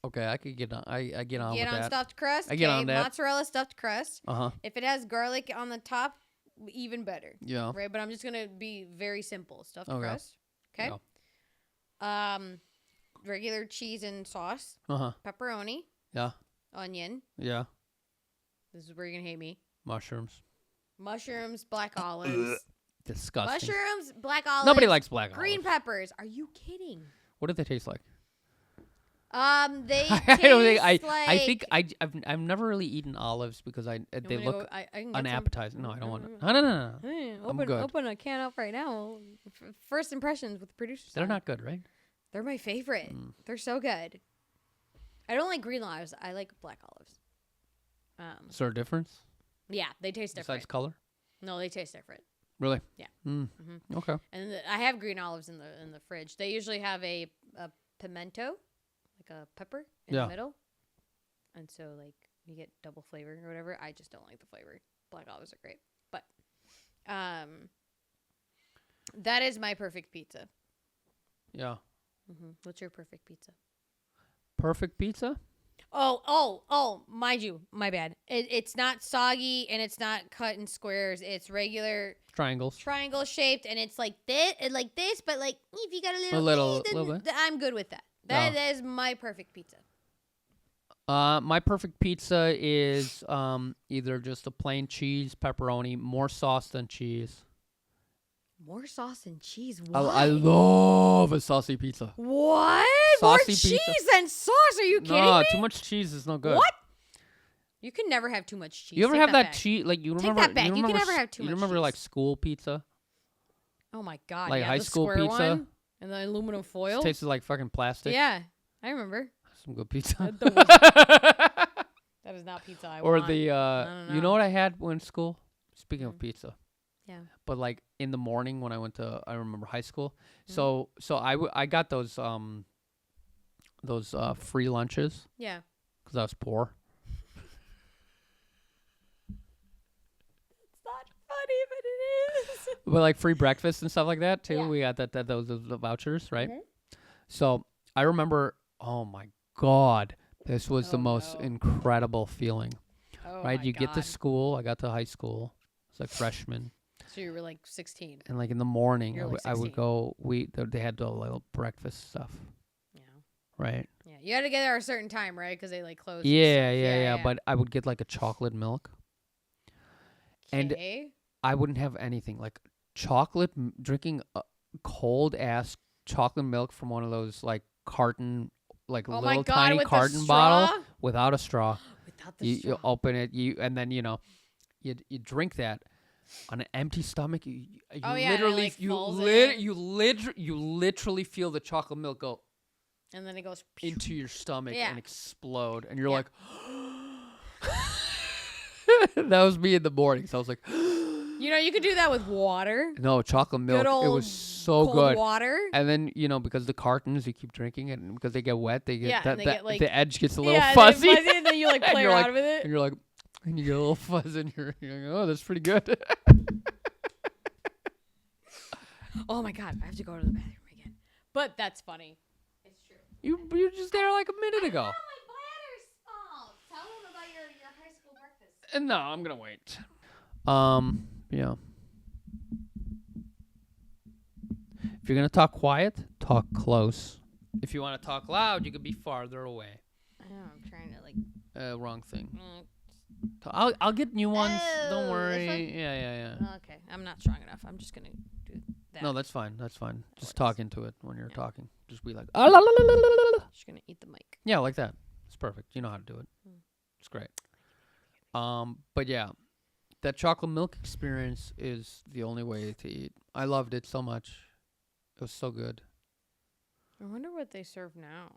Okay, I could get on. I get on Get with on that. stuffed crust. I get on that. Mozzarella stuffed crust. Uh-huh. If it has garlic on the top, even better. Yeah. Right, but I'm just gonna be very simple. Stuffed Okay. crust. Okay. Regular cheese and sauce. Uh-huh. Pepperoni. Yeah. Onion. Yeah. This is where you're gonna hate me. Mushrooms. Mushrooms, black olives. Disgusting. Mushrooms, black olives. Nobody likes black green olives. peppers. Are you kidding? What do they taste like? They I don't think taste I think like- I've never really eaten olives because they You want me to look go- I can get some? unappetizing. No, I don't want to. Mm, No. Hey, I'm open good. open a can up right now. First impressions with the producers. They're not good, right? They're my favorite. They're so good. I don't like green olives. I like black olives. Is there a difference? Yeah, they taste different. Besides color? No, they taste different. Really? Yeah. Okay. And I have green olives in the fridge. They usually have a pimento, like a pepper in the middle. And so like you get double flavor or whatever. I just don't like the flavor. Black olives are great. But that is my perfect pizza. Yeah. What's your perfect pizza? Perfect pizza? Oh, mind you, my bad. It's not soggy and it's not cut in squares. It's regular Triangles. triangle shaped, and it's like this, but like if you got a little then bit. I'm good with that. That is my perfect pizza. My perfect pizza is either just a plain cheese, pepperoni, more sauce than cheese. More sauce and cheese. Why? I love a saucy pizza. What? Saucy More pizza. cheese than sauce? Are you kidding me? Too much cheese is no good. What? You can never have too much cheese. You ever Take have that back. cheese? Like you Take remember? that back. You You can remember, never have too You much remember cheese. like school pizza? Oh my god! Like yeah, high the school square pizza? one and the aluminum foil. Tasted like fucking plastic. Yeah, I remember. Some good pizza. That is not pizza I Or want. the you know what I had when school? Speaking Mm. of pizza. Yeah. But like in the morning when I went to I remember high school. So I got those free lunches Yeah. cuz I was poor. It's not funny, but it is. But like free breakfast and stuff like that too. Yeah. We got those the vouchers, right? Mhm. So I remember, oh my god, this was the Oh, most no. incredible feeling. Oh Right? my You get to God. school, I got to high school. It's like freshman. So you were like 16. And like in the morning, You're like I would 16. go. They had the little breakfast stuff, Yeah. right? Yeah. You had to get there a certain time, right? Because they like closed. and Yeah, stuff. yeah. But I would get like a chocolate milk, and Okay. I wouldn't have anything like chocolate. Drinking a cold ass chocolate milk from one of those like carton, like Oh my little God, tiny with the carton straw? bottle without a straw. Without the You straw. open it, and then you drink that. On an empty stomach, you Oh, yeah, and it, literally like, you falls lit in. you literally feel the chocolate milk go And then it goes. pew. into your stomach Yeah. and explode, and you're Yeah. like, that was me in the morning. So I was like, You know, you could do that with water. no, chocolate milk. Good old It was so cold good. water. And then because the cartons, you keep drinking it, and because they get wet, they get Yeah, and they get, like- the edge gets a little Yeah, fuzzy, and then you like And play you're around like- with it. and you're like, and you get a little fuzz, and you're like, oh, that's pretty good. Oh my God, I have to go to the bathroom again. But that's funny. It's true. you were just there like a minute ago. my bladder's small. Tell them about your high school breakfast. No, I'm gonna wait. Yeah. If you're gonna talk quiet, talk close. If you want to talk loud, you could be farther away. I know, I'm trying to like. Wrong thing. I'll get new ones. Don't Oh, worry. this one? Yeah. Okay, I'm not strong enough. I'm just gonna do that. No, that's fine. That's fine. Just works. talk into it when you're Yeah. talking. Just be like, Just gonna eat the mic. yeah, like that. It's perfect. You know how to do it. Mm. It's great. But yeah, that chocolate milk experience is the only way to eat. I loved it so much. It was so good. I wonder what they serve now.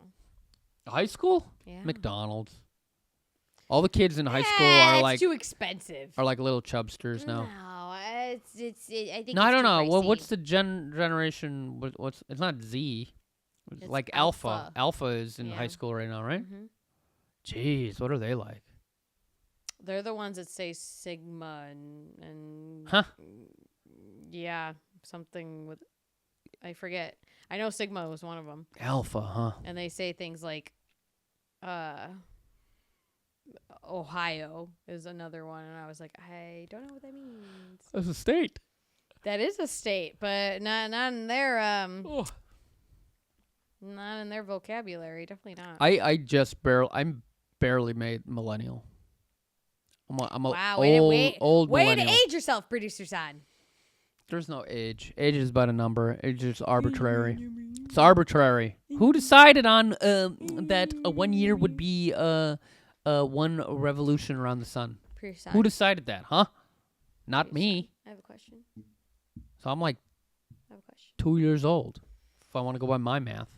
High school? Yeah. McDonald's. All the kids in high school are it's like too expensive. little chubsters now. No, I think. No, I it's don't too know. pricey. What's the generation? What's it's not Z. It's It's like Alpha. Alpha. Alpha is in Yeah. high school right now, right? Mhm. Jeez, what are they like? They're the ones that say Sigma and Huh? Yeah, something with I forget. I know Sigma was one of them, Alpha, huh? and they say things like, Ohio is another one, and I was like, I don't know what that means. That's a state. That is a state, but not in their Oh. not in their vocabulary. Definitely not. I'm barely made millennial. I'm a Wow, old way to millennial. age yourself, producer son. There's no age. Age is but a number. Age is arbitrary. It's arbitrary. Who decided on that 1 year would be one revolution around the sun? Producer son. Who decided that, huh? Not Producer me. son. I have a question. So I'm like I have a question. 2 years old. If I want to go by my math.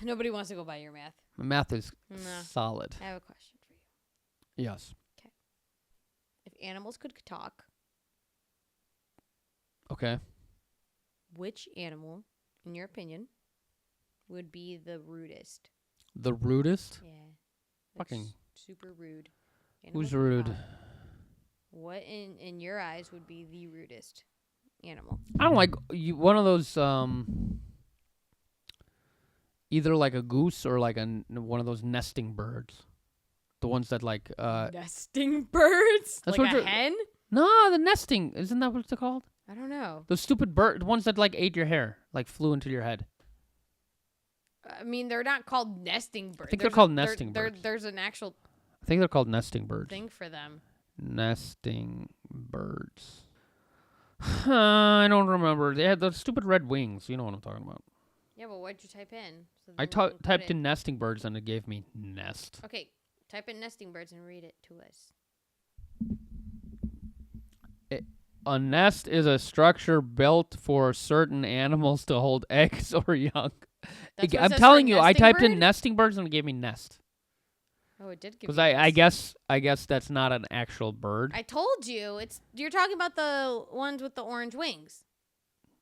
Nobody wants to go by your math. My math is No. solid. I have a question for you. Yes. If animals could talk, Okay. which animal, in your opinion, would be the rudest? The rudest? Yeah. Fucking. Super rude. Who's could rude? talk. What in your eyes would be the rudest animal? I don't like one of those. Either like a goose or like one of those nesting birds. The ones that like. Nesting birds? That's like what a hen? No, the nesting. Isn't that what it's called? I don't know. Those stupid the ones that like ate your hair, like flew into your head. I mean, they're not called nesting birds. I think they're called nesting birds. There's an actual I think they're called nesting birds. thing for them. Nesting birds. I don't remember. They had those stupid red wings. You know what I'm talking about. Yeah, but what'd you type in? So I then we can put typed it- in nesting birds and it gave me nest. Okay, type in nesting birds and read it to us. A nest is a structure built for certain animals to hold eggs or young. That's what it I'm says telling for you, I nesting typed bird? in nesting birds and it gave me nest. Oh, it did give Because you I nest. guess that's not an actual bird. I told you you're talking about the ones with the orange wings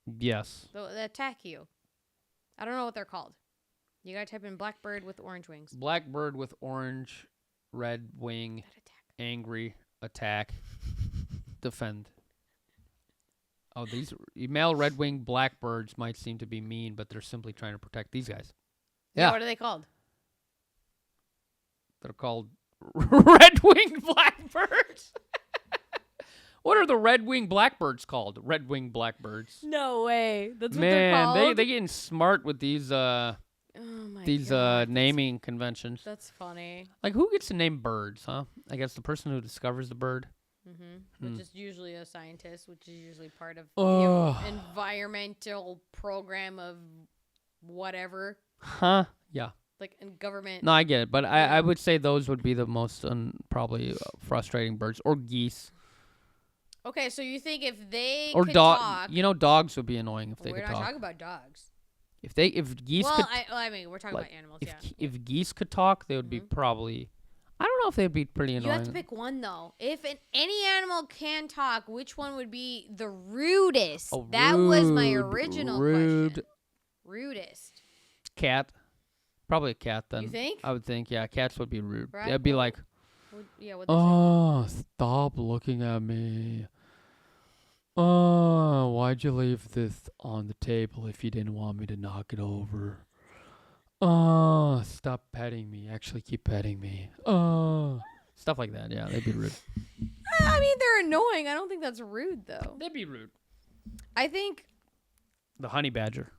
Yes. that attack you. I don't know what they're called. You gotta type in blackbird with orange wings. Blackbird with orange, red wing, That attack. angry, attack, defend. Oh, these male red-winged blackbirds might seem to be mean, but they're simply trying to protect these guys. Yeah. What are they called? They're called red-winged blackbirds. What are the red-winged blackbirds called? Red-winged blackbirds. No way. That's what they're Man, called. they getting smart with these Oh my God. naming conventions. That's funny. Like, who gets to name birds, huh? I guess the person who discovers the bird. Which is usually a scientist, which is usually part of Ugh. the environmental program of whatever, Huh? Yeah. like in government. No, I get it, but I would say those would be the most probably frustrating birds, or geese, Okay, so you think if they or could dog. talk, You know, dogs would be annoying if they we're could not talk. talking about dogs. If geese Well, could, I mean, we're talking like, about animals. if Yeah. if geese could talk, they would be probably. I don't know if they'd be pretty You annoying. have to pick one though. If any animal can talk, which one would be the rudest? Oh, That was my rude, original rude. question. Rudest. Cat, probably a cat. Then You think? I would think, yeah, cats would be rude. Right, They'd be well, like, Yeah. What they say? "Oh, stop looking at me. Oh, why'd you leave this on the table if you didn't want me to knock it over? Oh, stop petting me. Actually, keep petting me. Oh." Stuff like that, yeah, they'd be rude. I mean, they're annoying. I don't think that's rude though. They'd be rude. I think. The honey badger.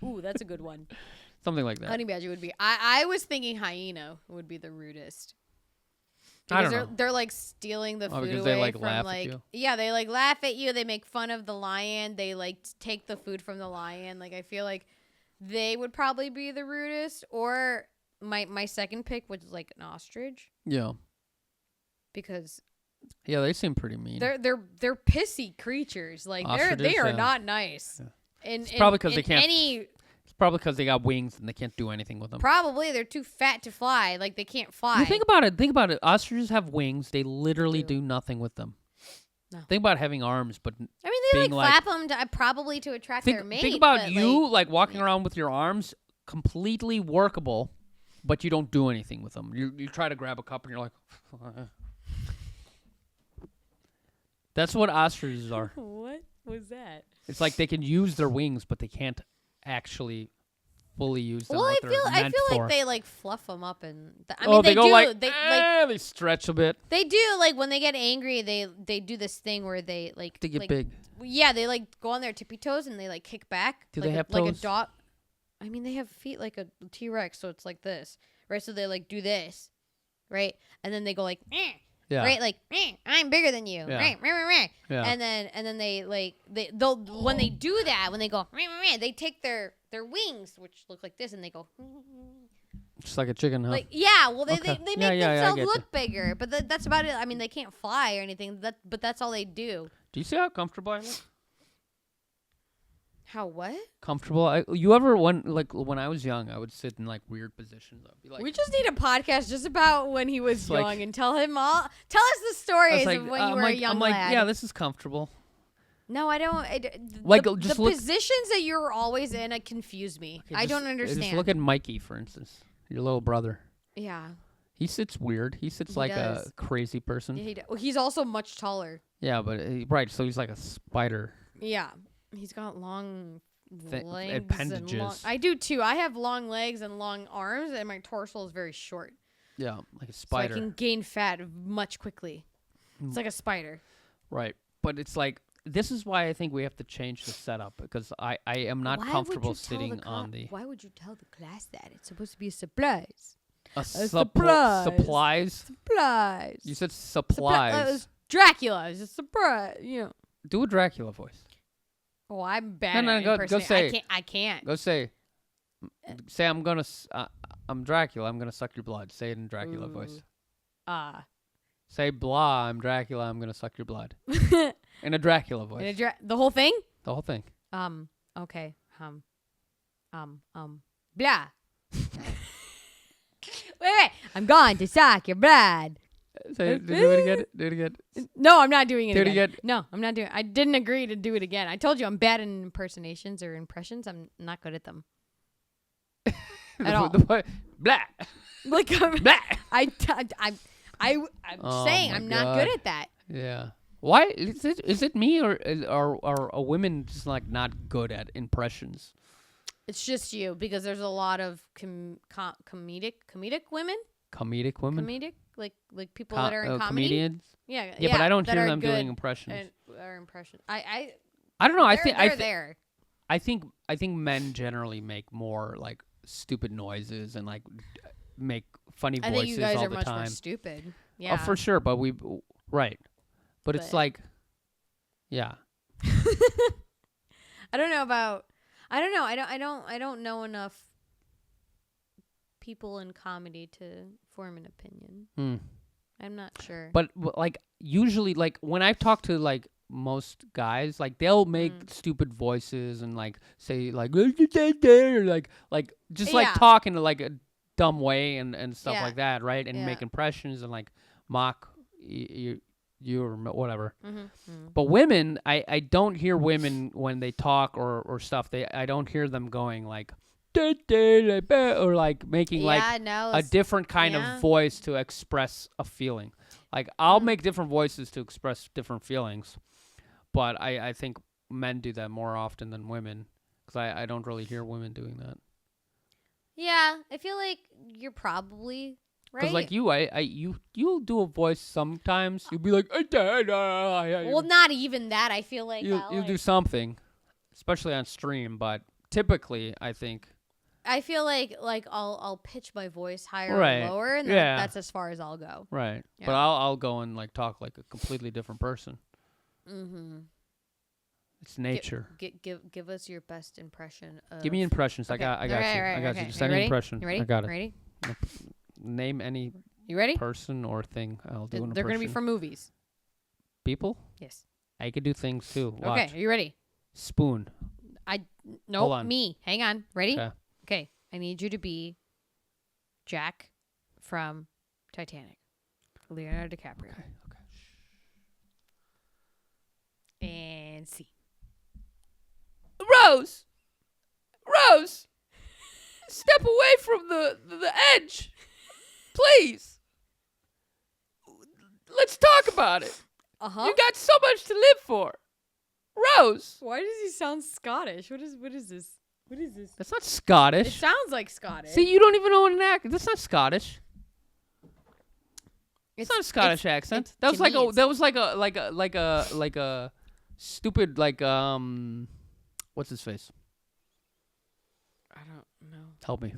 Ooh, that's a good one. Something like that. Honey badger would be. I was thinking hyena would be the rudest. I Because don't know. they're like stealing the food because away they, like, from laugh at like you? yeah, they like laugh at you. They make fun of the lion. They like take the food from the lion. Like I feel like they would probably be the rudest. Or my second pick was like an ostrich Yeah. because Yeah, they seem pretty mean. they're pissy creatures. Like they Ostriches, are yeah. not nice. Yeah. And It's probably 'cause they can't Any It's probably because they got wings and they can't do anything with them. probably they're too fat to fly. Like they can't fly. You think about it. Think about it. Ostriches have wings. They literally do. do nothing with them. No. Think about having arms, but I mean, they being like like- flap them probably to attract their mate. think about but, you like, walking around with your arms completely workable, but you don't do anything with them. You try to grab a cup and you're like, that's what ostriches are. What was that? It's like they can use their wings, but they can't actually fully use them. Well, what I they're feel meant like for. they like fluff them up and I Oh, mean they go do like, they stretch a bit they do like when they get angry they do this thing where they like to get like, big. Yeah, they like go on their tippy toes and they like kick back. Do like they have like a toes? dog? I mean, they have feet like a T-Rex, so it's like this, right? So they like do this, right? And then they go like, Yeah. right? Like, I'm bigger than you, Yeah. right? Yeah. And then they like they'll when they do that, when they go, they take their wings, which look like this, and they go, Just like a chicken, huh? like yeah. Well, they Okay. they Yeah, make yeah, I themselves get look bigger, but that's about it. I mean, they can't fly or anything. But that's all they do. Do you see how comfortable I look? How what? Comfortable. You ever when I was young, I would sit in like weird positions. I'd be like, We just need a podcast just about when he was It's young like- and tell us the I was stories like, of when you were a young I'm like, lad. yeah, this is comfortable. No, I don't. Like, the just look- positions that you're always in, confuse me. Okay, I just- don't understand. Just look at Mikey, for instance, your little brother. Yeah. He sits weird. He sits He like does. a crazy person. Yeah, he's also much taller. Yeah, but right, so he's like a spider. Yeah. He's got long legs appendages. and long. I do too. I have long legs and long arms, and my torso is very short. Yeah, like a So spider. I can gain fat much quickly. It's like a spider. Right, but it's like this is why I think we have to change the setup because I am not comfortable sitting on the. Why would you tell the class that? It's supposed to be a surprise. Supplies. Supplies. You said supplies. Dracula is a surprise. You know. Do a Dracula voice. Oh, I'm bad No, at go impersonating. say. I can't. Go say. Say I'm gonna. I'm Dracula. I'm gonna suck your blood. Say it in Dracula voice. Say blah. I'm Dracula. I'm gonna suck your blood. In a Dracula voice. The whole thing? The whole thing. Okay. Blah. Wait. I'm going to suck your blood. Say it, do it again. Do it again. No, I'm not doing it Do it again. again. No, I'm not doing it. I didn't agree to do it again. I told you I'm bad in impersonations or impressions. I'm not good at them. At all. Blah. Like, Blah. I'm Oh saying my I'm not good God. at that. Yeah. Why is it me or are women just like not good at impressions? It's just you because there's a lot of comedic women. Comedic women. Comedic, like people that are in comedy. Comedians. Yeah, Yeah, but I don't that hear are them good doing impressions. and are impressions. I don't know. they're there. I think men generally make more like stupid noises and like make funny I voices think you guys all are the much time. more stupid. Yeah, Oh, for sure, but right. But it's But- like, yeah. I don't know about. I don't know. I don't know enough people in comedy to form an opinion. Hmm. I'm not sure. But like usually, like when I've talked to like most guys, like they'll make stupid voices and like say like or, like just like Yeah. talk in like a dumb way and stuff Yeah. like that, right? And Yeah. make impressions and like mock you or whatever. Mm-hmm. But women, I don't hear women when they talk or stuff. I don't hear them going like or like making like no, a different kind yeah. of voice to express a feeling. Like I'll make different voices to express different feelings, but I think men do that more often than women because I don't really hear women doing that. Yeah, I feel like you're probably right. Because like you'll do a voice sometimes. You'll be like, well, not even that. I feel like you'll do something, especially on stream. But typically, I think. I feel like I'll pitch my voice higher Right. or lower, and Yeah. that's as far as I'll go. Right. Yeah. But I'll go and like talk like a completely different person. Mm-hmm. It's nature. Give us your best impression of. Give me impressions. Okay. I got Right, you. right, I got okay. you. Just You any ready? impression. You ready? I got it. Ready? Name any You ready? person or thing. I'll do an impression. They're gonna be from movies. People. Yes. I could do things too. Watch. Okay. Are you ready? Spoon. No. Hold on. Me. Hang on. Ready? Okay. Okay. I need you to be Jack from Titanic. Leonardo DiCaprio. Okay. And C. Rose. Step away from the edge, please. Let's talk about it. Uh-huh. You got so much to live for, Rose. Why does he sound Scottish? What is this? What is this? That's not It Scottish. sounds like Scottish. See, you don't even know an accent. That's not Scottish. It's not a Scottish accent. it's- That was to like me, a it's- that was like a stupid what's his face? I don't know. Help me.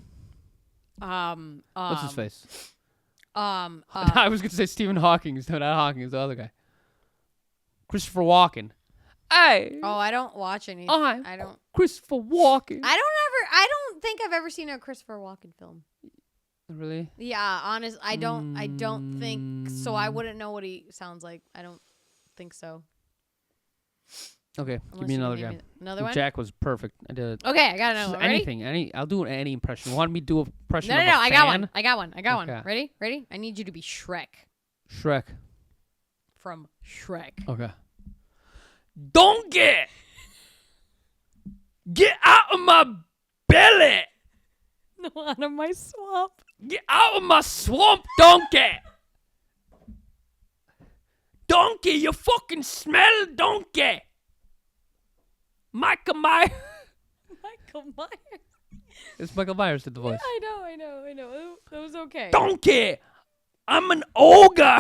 What's his face? I was gonna say Stephen Hawking. No, not Hawking. It's the other guy. Christopher Walken. Hey. Oh, I don't watch any. I'm I don't. Christopher Walken. I don't think I've ever seen a Christopher Walken film. Really? Yeah, honest. I don't think so. I wouldn't know what he sounds like. I don't think so. Okay, Unless give me you can another name guy. me another one. Jack was perfect. I did it. Okay, I got another Just one. Ready? anything. I'll do any impression. You want me to do a impression No, of no, no. a I got fan? one. I got one. I got Okay. one. Ready? Ready? I need you to be Shrek Shrek. from Shrek. Okay. Donkey! Get out of my belly! No, out of my swamp. Get out of my swamp, donkey! Donkey, you fucking smell, donkey! Michael Myers. Michael Myers. It's Michael Myers did the voice. I know. That was okay. Donkey, I'm an ogre.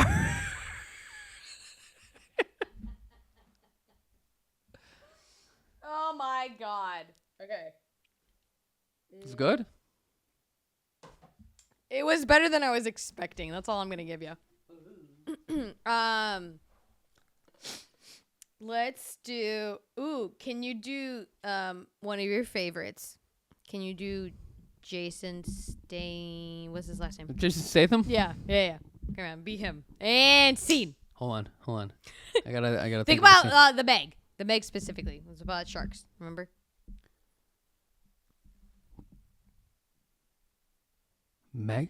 Oh my god. Okay. It's good. It was better than I was expecting. That's all I'm gonna give you. Let's do. Ooh, can you do one of your favorites? Can you do Jason What's his last name? Jason Statham. Yeah. Come on, be him. And scene. Hold on. I gotta Think of the scene. about the Meg. The Meg specifically. It was about sharks. Remember? Meg.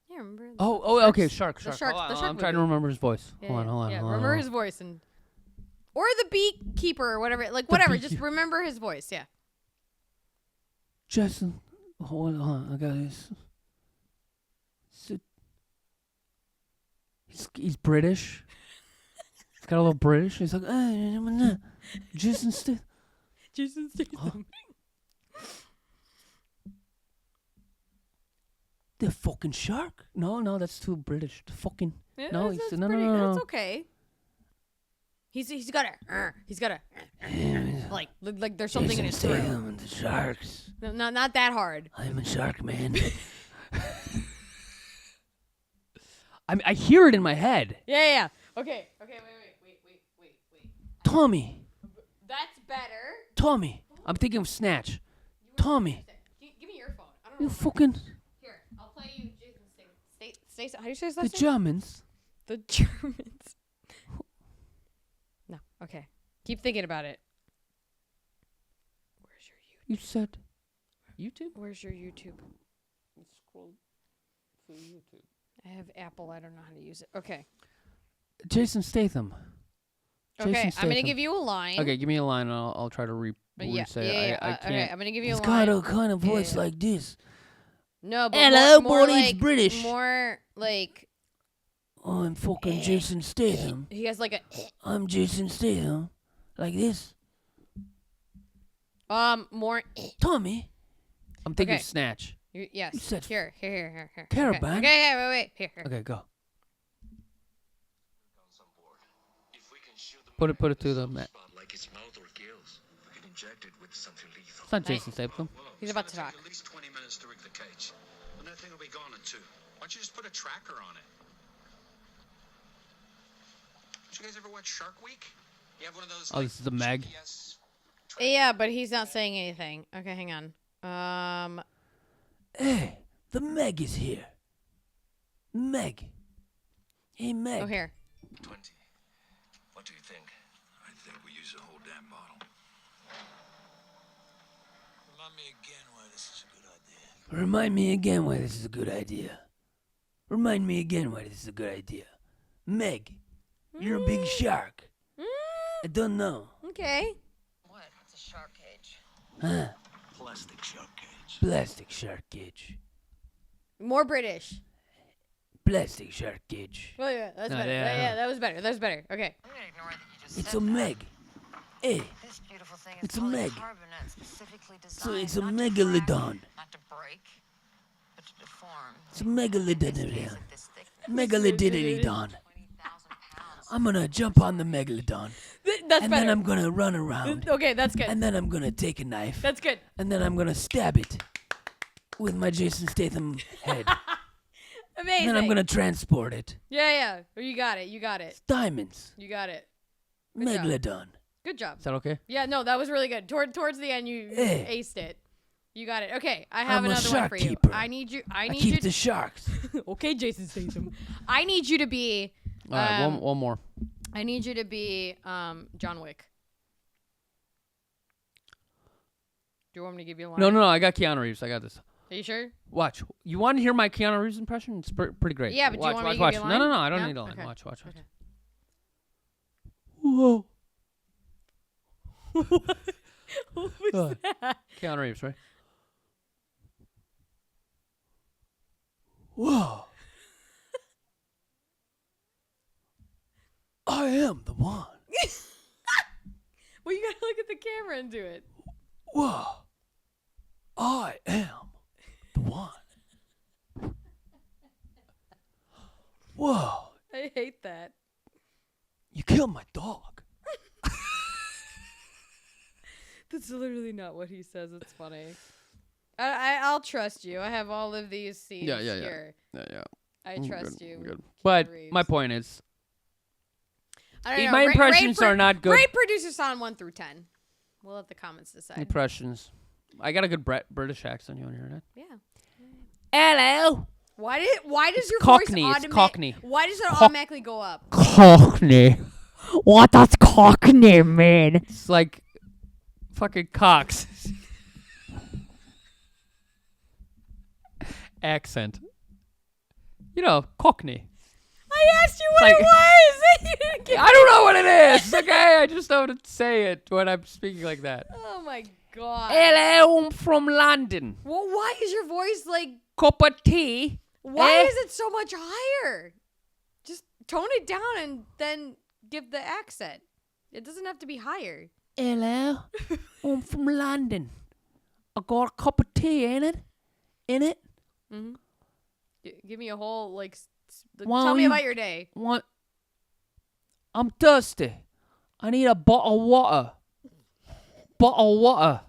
Yeah, remember? Oh, okay. Shark. The Hold shark- on, the shark I'm trying to movie. remember his voice. Yeah, Hold on. Yeah, hold on, remember hold his on. voice or the beekeeper or whatever. Like whatever. Just beekeeper. remember his voice. Yeah. Jason. Hold on. I got this. He's British. He's got a little British. He's like, Jason Statham. Jason Statham. The fucking shark? No, that's too British. The fucking Yeah, no, that's no. That's okay. He's got a like there's something in his throat. Statham and the sharks. No, not that hard. I'm a shark man. I hear it in my head. Yeah. Okay. Wait. Tommy. That's better. Tommy. I'm thinking of Snatch. Tommy. Give me your phone. I don't You know. fucking Here, I'll play you Jason Statham. How do you say his the last name? Germans. The Germans. No. Okay. Keep thinking about it. Where's your YouTube? You said YouTube? Where's your YouTube? Scroll through YouTube. I have Apple. I don't know how to use it. Okay. Jason Statham. Okay. Jason I'm gonna Statham. give you a line. Okay, give me a line and I'll try to Yeah. say it. I can't. Okay. I'm gonna give you He's a line. got a kind of voice Yeah. like this. No, but Hello, more boy, he's like, British. More like I'm fucking Jason Statham. he has like I'm Jason Statham. Like this. a more. Tommy. I'm thinking Okay. of Snatch. Yes. You said Here. Caravan? Okay. Wait. Here. Okay, go. Put Put it to the mat. like his mouth or gills. And inject it with something lethal. It's not Jason Statham. He's about to talk. At least 20 minutes to rig the cage. And that thing will be gone in 2. Why don't you just put a tracker on it? Did you guys ever watch Shark Week? You have one of those. Oh, this is the Meg. GPS Yeah, but he's not saying anything. Okay, hang on. Hey, the Meg is here. Meg. Hey, Meg. Oh, here. 20. What do you think? I think we use the whole damn bottle. Remind me again why this is a good idea. Remind me again why this is a good idea. Remind me again why this is a good idea. Meg, you're a big shark. I don't know. Okay. What? It's a shark cage. Huh? Plastic shark cage. Plastic shark cage. More British. Plastic shark cage. Oh yeah, that's No, better. yeah. Yeah, that was better. Okay. I'm gonna ignore that you just It's said a that. Meg. Hey, This beautiful thing is It's a Meg. polycarbonate, specifically so designed it's a not to megalodon. crack, not to break, but to deform. It's a It's megalodon. like this thickness, Megalodon. 20,000 pounds. I'm gonna jump on the megalodon. That's And better. then I'm gonna run around. Okay, that's good. And then I'm gonna take a knife. That's good. And then I'm gonna stab it with my Jason Statham head. Amazing. And then I'm gonna transport it. Yeah. You got it. Diamonds. You got it. Good job. Megalodon. Good job. Is that okay? Yeah, no, that was really good. Towards the end, you Hey. aced it. You got it. Okay, I have I'm a another one shark for you. keeper. I need you. I I need keep you. the sharks. Okay, Jason Statham. I need you to be. All right, Um, one more. I need you to be John Wick. Do you want me to give you a line? No. I got Keanu Reeves. I got this. Are you sure? Watch. You want to hear my Keanu Reeves impression? It's pretty great. Yeah, but do you watch, want me to watch. give you a line? No. I don't No? need a line. Okay. Watch. Okay. Whoa. What was that? Keanu Reeves, right? Whoa. I am the one. Well, you gotta look at the camera and do it. Whoa. I am the one. Whoa. I hate that. You killed my dog. That's literally not what he says. It's funny. I'll trust you. I have all of these scenes here. Yeah. I trust you. Good. Keanu But Reeves. my point is, I don't know. my impressions are not good. Rate Producer on 1 through 10. We'll let the comments decide. Impressions. I got a good British accent. You want to hear that? Yeah. Hello. Why does your Cockney, voice it's Cockney. Why does it automatically go up? Cockney. What does Cockney mean? It's like fucking cocks. Accent. You know, Cockney. I asked you what like- it was. You didn't give I don't know what it is. Okay, I just don't say it when I'm speaking like that. Oh my god. Hello, I'm from London. Well, why is your voice like? Cup of tea. Why is it so much higher? Just tone it down and then give the accent. It doesn't have to be higher. Hello, I'm from London. I got a cup of tea in it. Mm-hmm. Give me a whole like. Why Tell me you- about your day. What? I'm thirsty. I need a bottle of water. Bottle of water.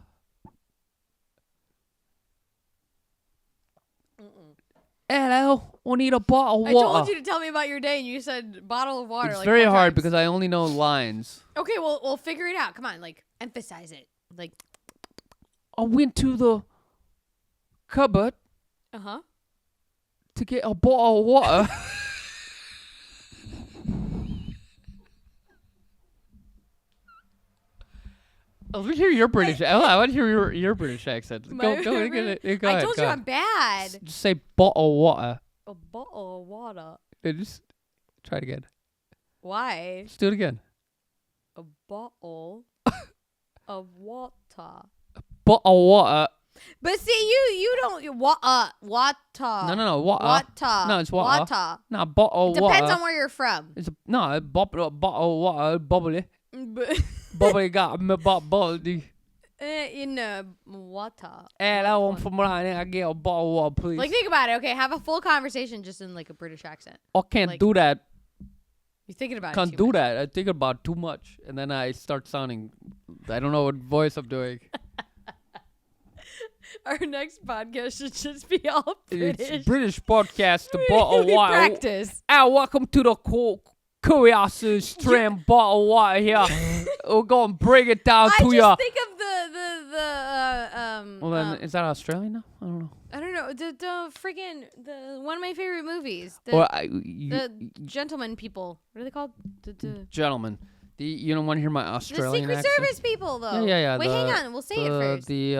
Hello, I need a bottle of I water. told you to tell me about your day, and you said bottle of water. It's like very 4 hard times. because I only know lines. Okay, well, we'll figure it out. Come on, like emphasize it. Like, I went to the cupboard uh-huh. to get a bottle of water. I want to hear your British. I want to hear your British accent. Go My- ahead. Go I ahead, told go you ahead. I'm bad. Just say bottle of water. A bottle of water. Just try it again. Why? Just do it again. A bottle of water. Bottle of water. But see, you don't water. No. Water. Water. No, it's water. Water. No, bottle of water. Depends on where you're from. It's a bottle of water. Bubbly. But Bubbly got me bubbly. in water. Hello, I'm from London. I get a bottle of water, please. Like, think about it. Okay, have a full conversation just in like a British accent. I can't like- do that. You're thinking about Can't it. do that. I think about too much, and then I start sounding. I don't know what voice I'm doing. Our next podcast should just be all British. It's British podcast. The We bottle of water. practice. Welcome to the Kuriosity stream bottle of water here. We're gonna bring it down I to just ya. think of the Well, then is that Australian now? I don't know. I don't know the freaking the one of my favorite movies. The, Or the gentleman people. What are they called? The gentlemen, you don't want to hear my Australian Secret accent? Service people though. Yeah. Wait, hang on. We'll say it first. The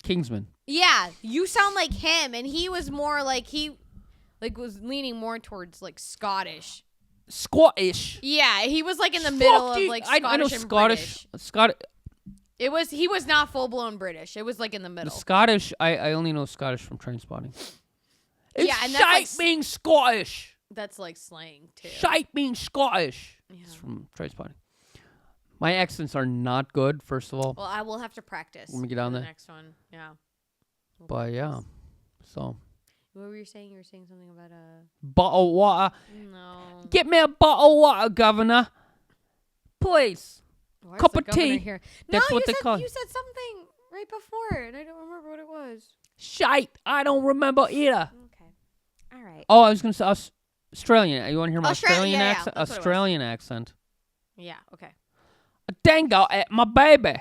Kingsman. Yeah, you sound like him, and he was more like was leaning more towards like Scottish. Scottish. Yeah, he was like in the middle of like Scottish I know and Scottish. British. He was not full blown British. It was like in the The middle. Scottish. I only know Scottish from Trainspotting. It's Yeah, and that's like shite being Scottish. That's like slang too. Shite being Scottish. Yeah. It's from Trainspotting. My accents are not good, first of all. Well, I will have to practice. When we get down for the there. next one. Yeah. We'll But yeah, practice. so What were you saying? You were saying something about bottle of water. no. Get me a bottle of water, Governor. Please. Why is cup the of governor tea. Here? That's no, what you they said, call it. You said something right before, and I don't remember what it was. Shite. I don't remember either. Okay. All right. Oh, I was going to say Australian. You want to hear my Australian, Australian yeah, accent? that's what it was. Australian accent. Yeah. Okay. A dango ate my baby.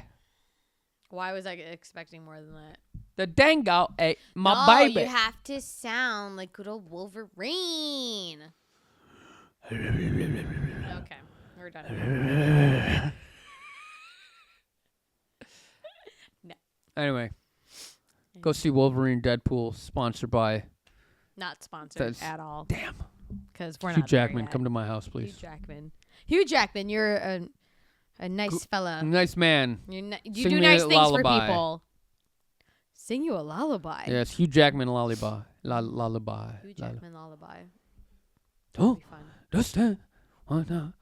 Why was I expecting more than that? The dango ate my no, baby. you have to sound like good old Wolverine. Okay, we're done. Anyway, go see Wolverine Deadpool, sponsored by Not sponsored That's- at all. damn Because we're Hugh not there Jackman. yet. Come to my house, please. Hugh Jackman, you're a nice fella. Nice man. You Sing do me nice a things for lullaby. people. Sing you a lullaby. Yes, Hugh Jackman lullaby. Lullaby. Hugh Jackman lullaby. Oh, That'd be fun. just 10. One now.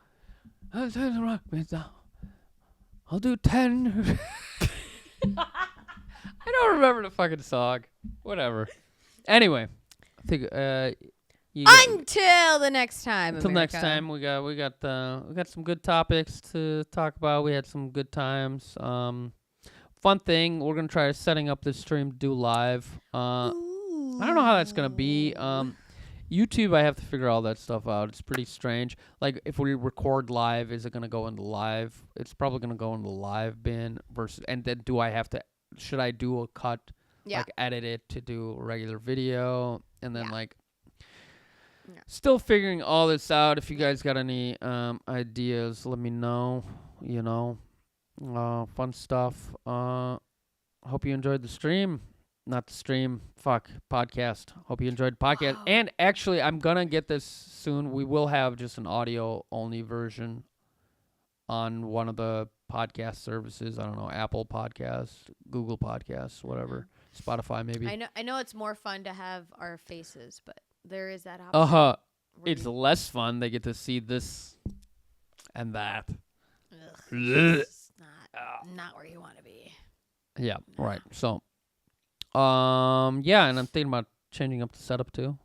Rock me down. I'll do 10. I don't remember the fucking song. Whatever. Anyway, I think Until the next time. until next America. time, we got some good topics to talk about. We had some good times. Fun thing, we're gonna try setting up this stream to do live. I don't know how that's gonna be. YouTube, I have to figure all that stuff out. It's pretty strange. Like, if we record live, is it going to go into live? It's probably going to go into the live bin versus, and then should I do a cut, Yeah. like edit it to do a regular video? And then Yeah. still figuring all this out. If you guys got any ideas, let me know, fun stuff. Hope you enjoyed the stream. Not the stream, podcast. Hope you enjoyed the podcast. Wow. And actually, I'm going to get this soon. We will have just an audio-only version on one of the podcast services. I don't know, Apple Podcasts, Google Podcasts, whatever. Spotify, maybe. I know it's more fun to have our faces, but there is that option. Uh-huh. where It's you- less fun. They get to see this and that. ugh, Blech. it's not where you want to be. Yeah, right. So, yeah, and I'm thinking about changing up the setup, too.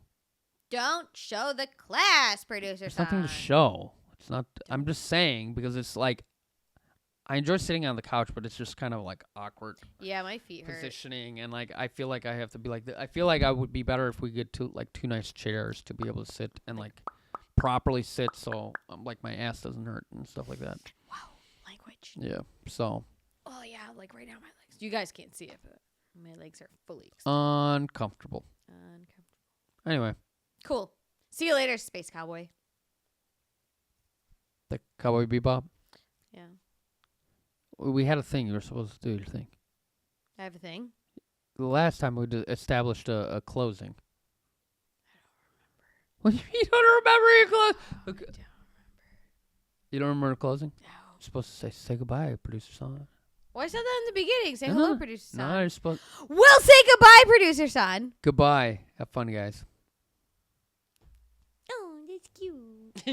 Don't show the class, producer There's nothing to son. show. It's not. I'm just saying because it's like I enjoy sitting on the couch, but it's just kind of like awkward Yeah, my feet hurt. positioning, and like I feel like I have to be like. I feel like I would be better if we get two nice chairs to be able to sit and like properly sit, so like my ass doesn't hurt and stuff like that. Wow, language. Yeah. So Oh yeah, like right now my legs. You guys can't see it, but my legs are fully uncomfortable. uncomfortable. Anyway, Cool. See you later, Space Cowboy. the Cowboy Bebop. Yeah, We had a thing. You were supposed to do your thing. I have a thing. The last time we established a closing. What do you mean you don't remember your close? Okay. Don't You don't remember the closing? No. You're supposed to say goodbye, producer son. Well, I said that in the beginning. Say hello, Uh-huh. producer No, son. you're supposed. We'll say goodbye, producer son. Goodbye. Have fun, guys. Oh, that's cute.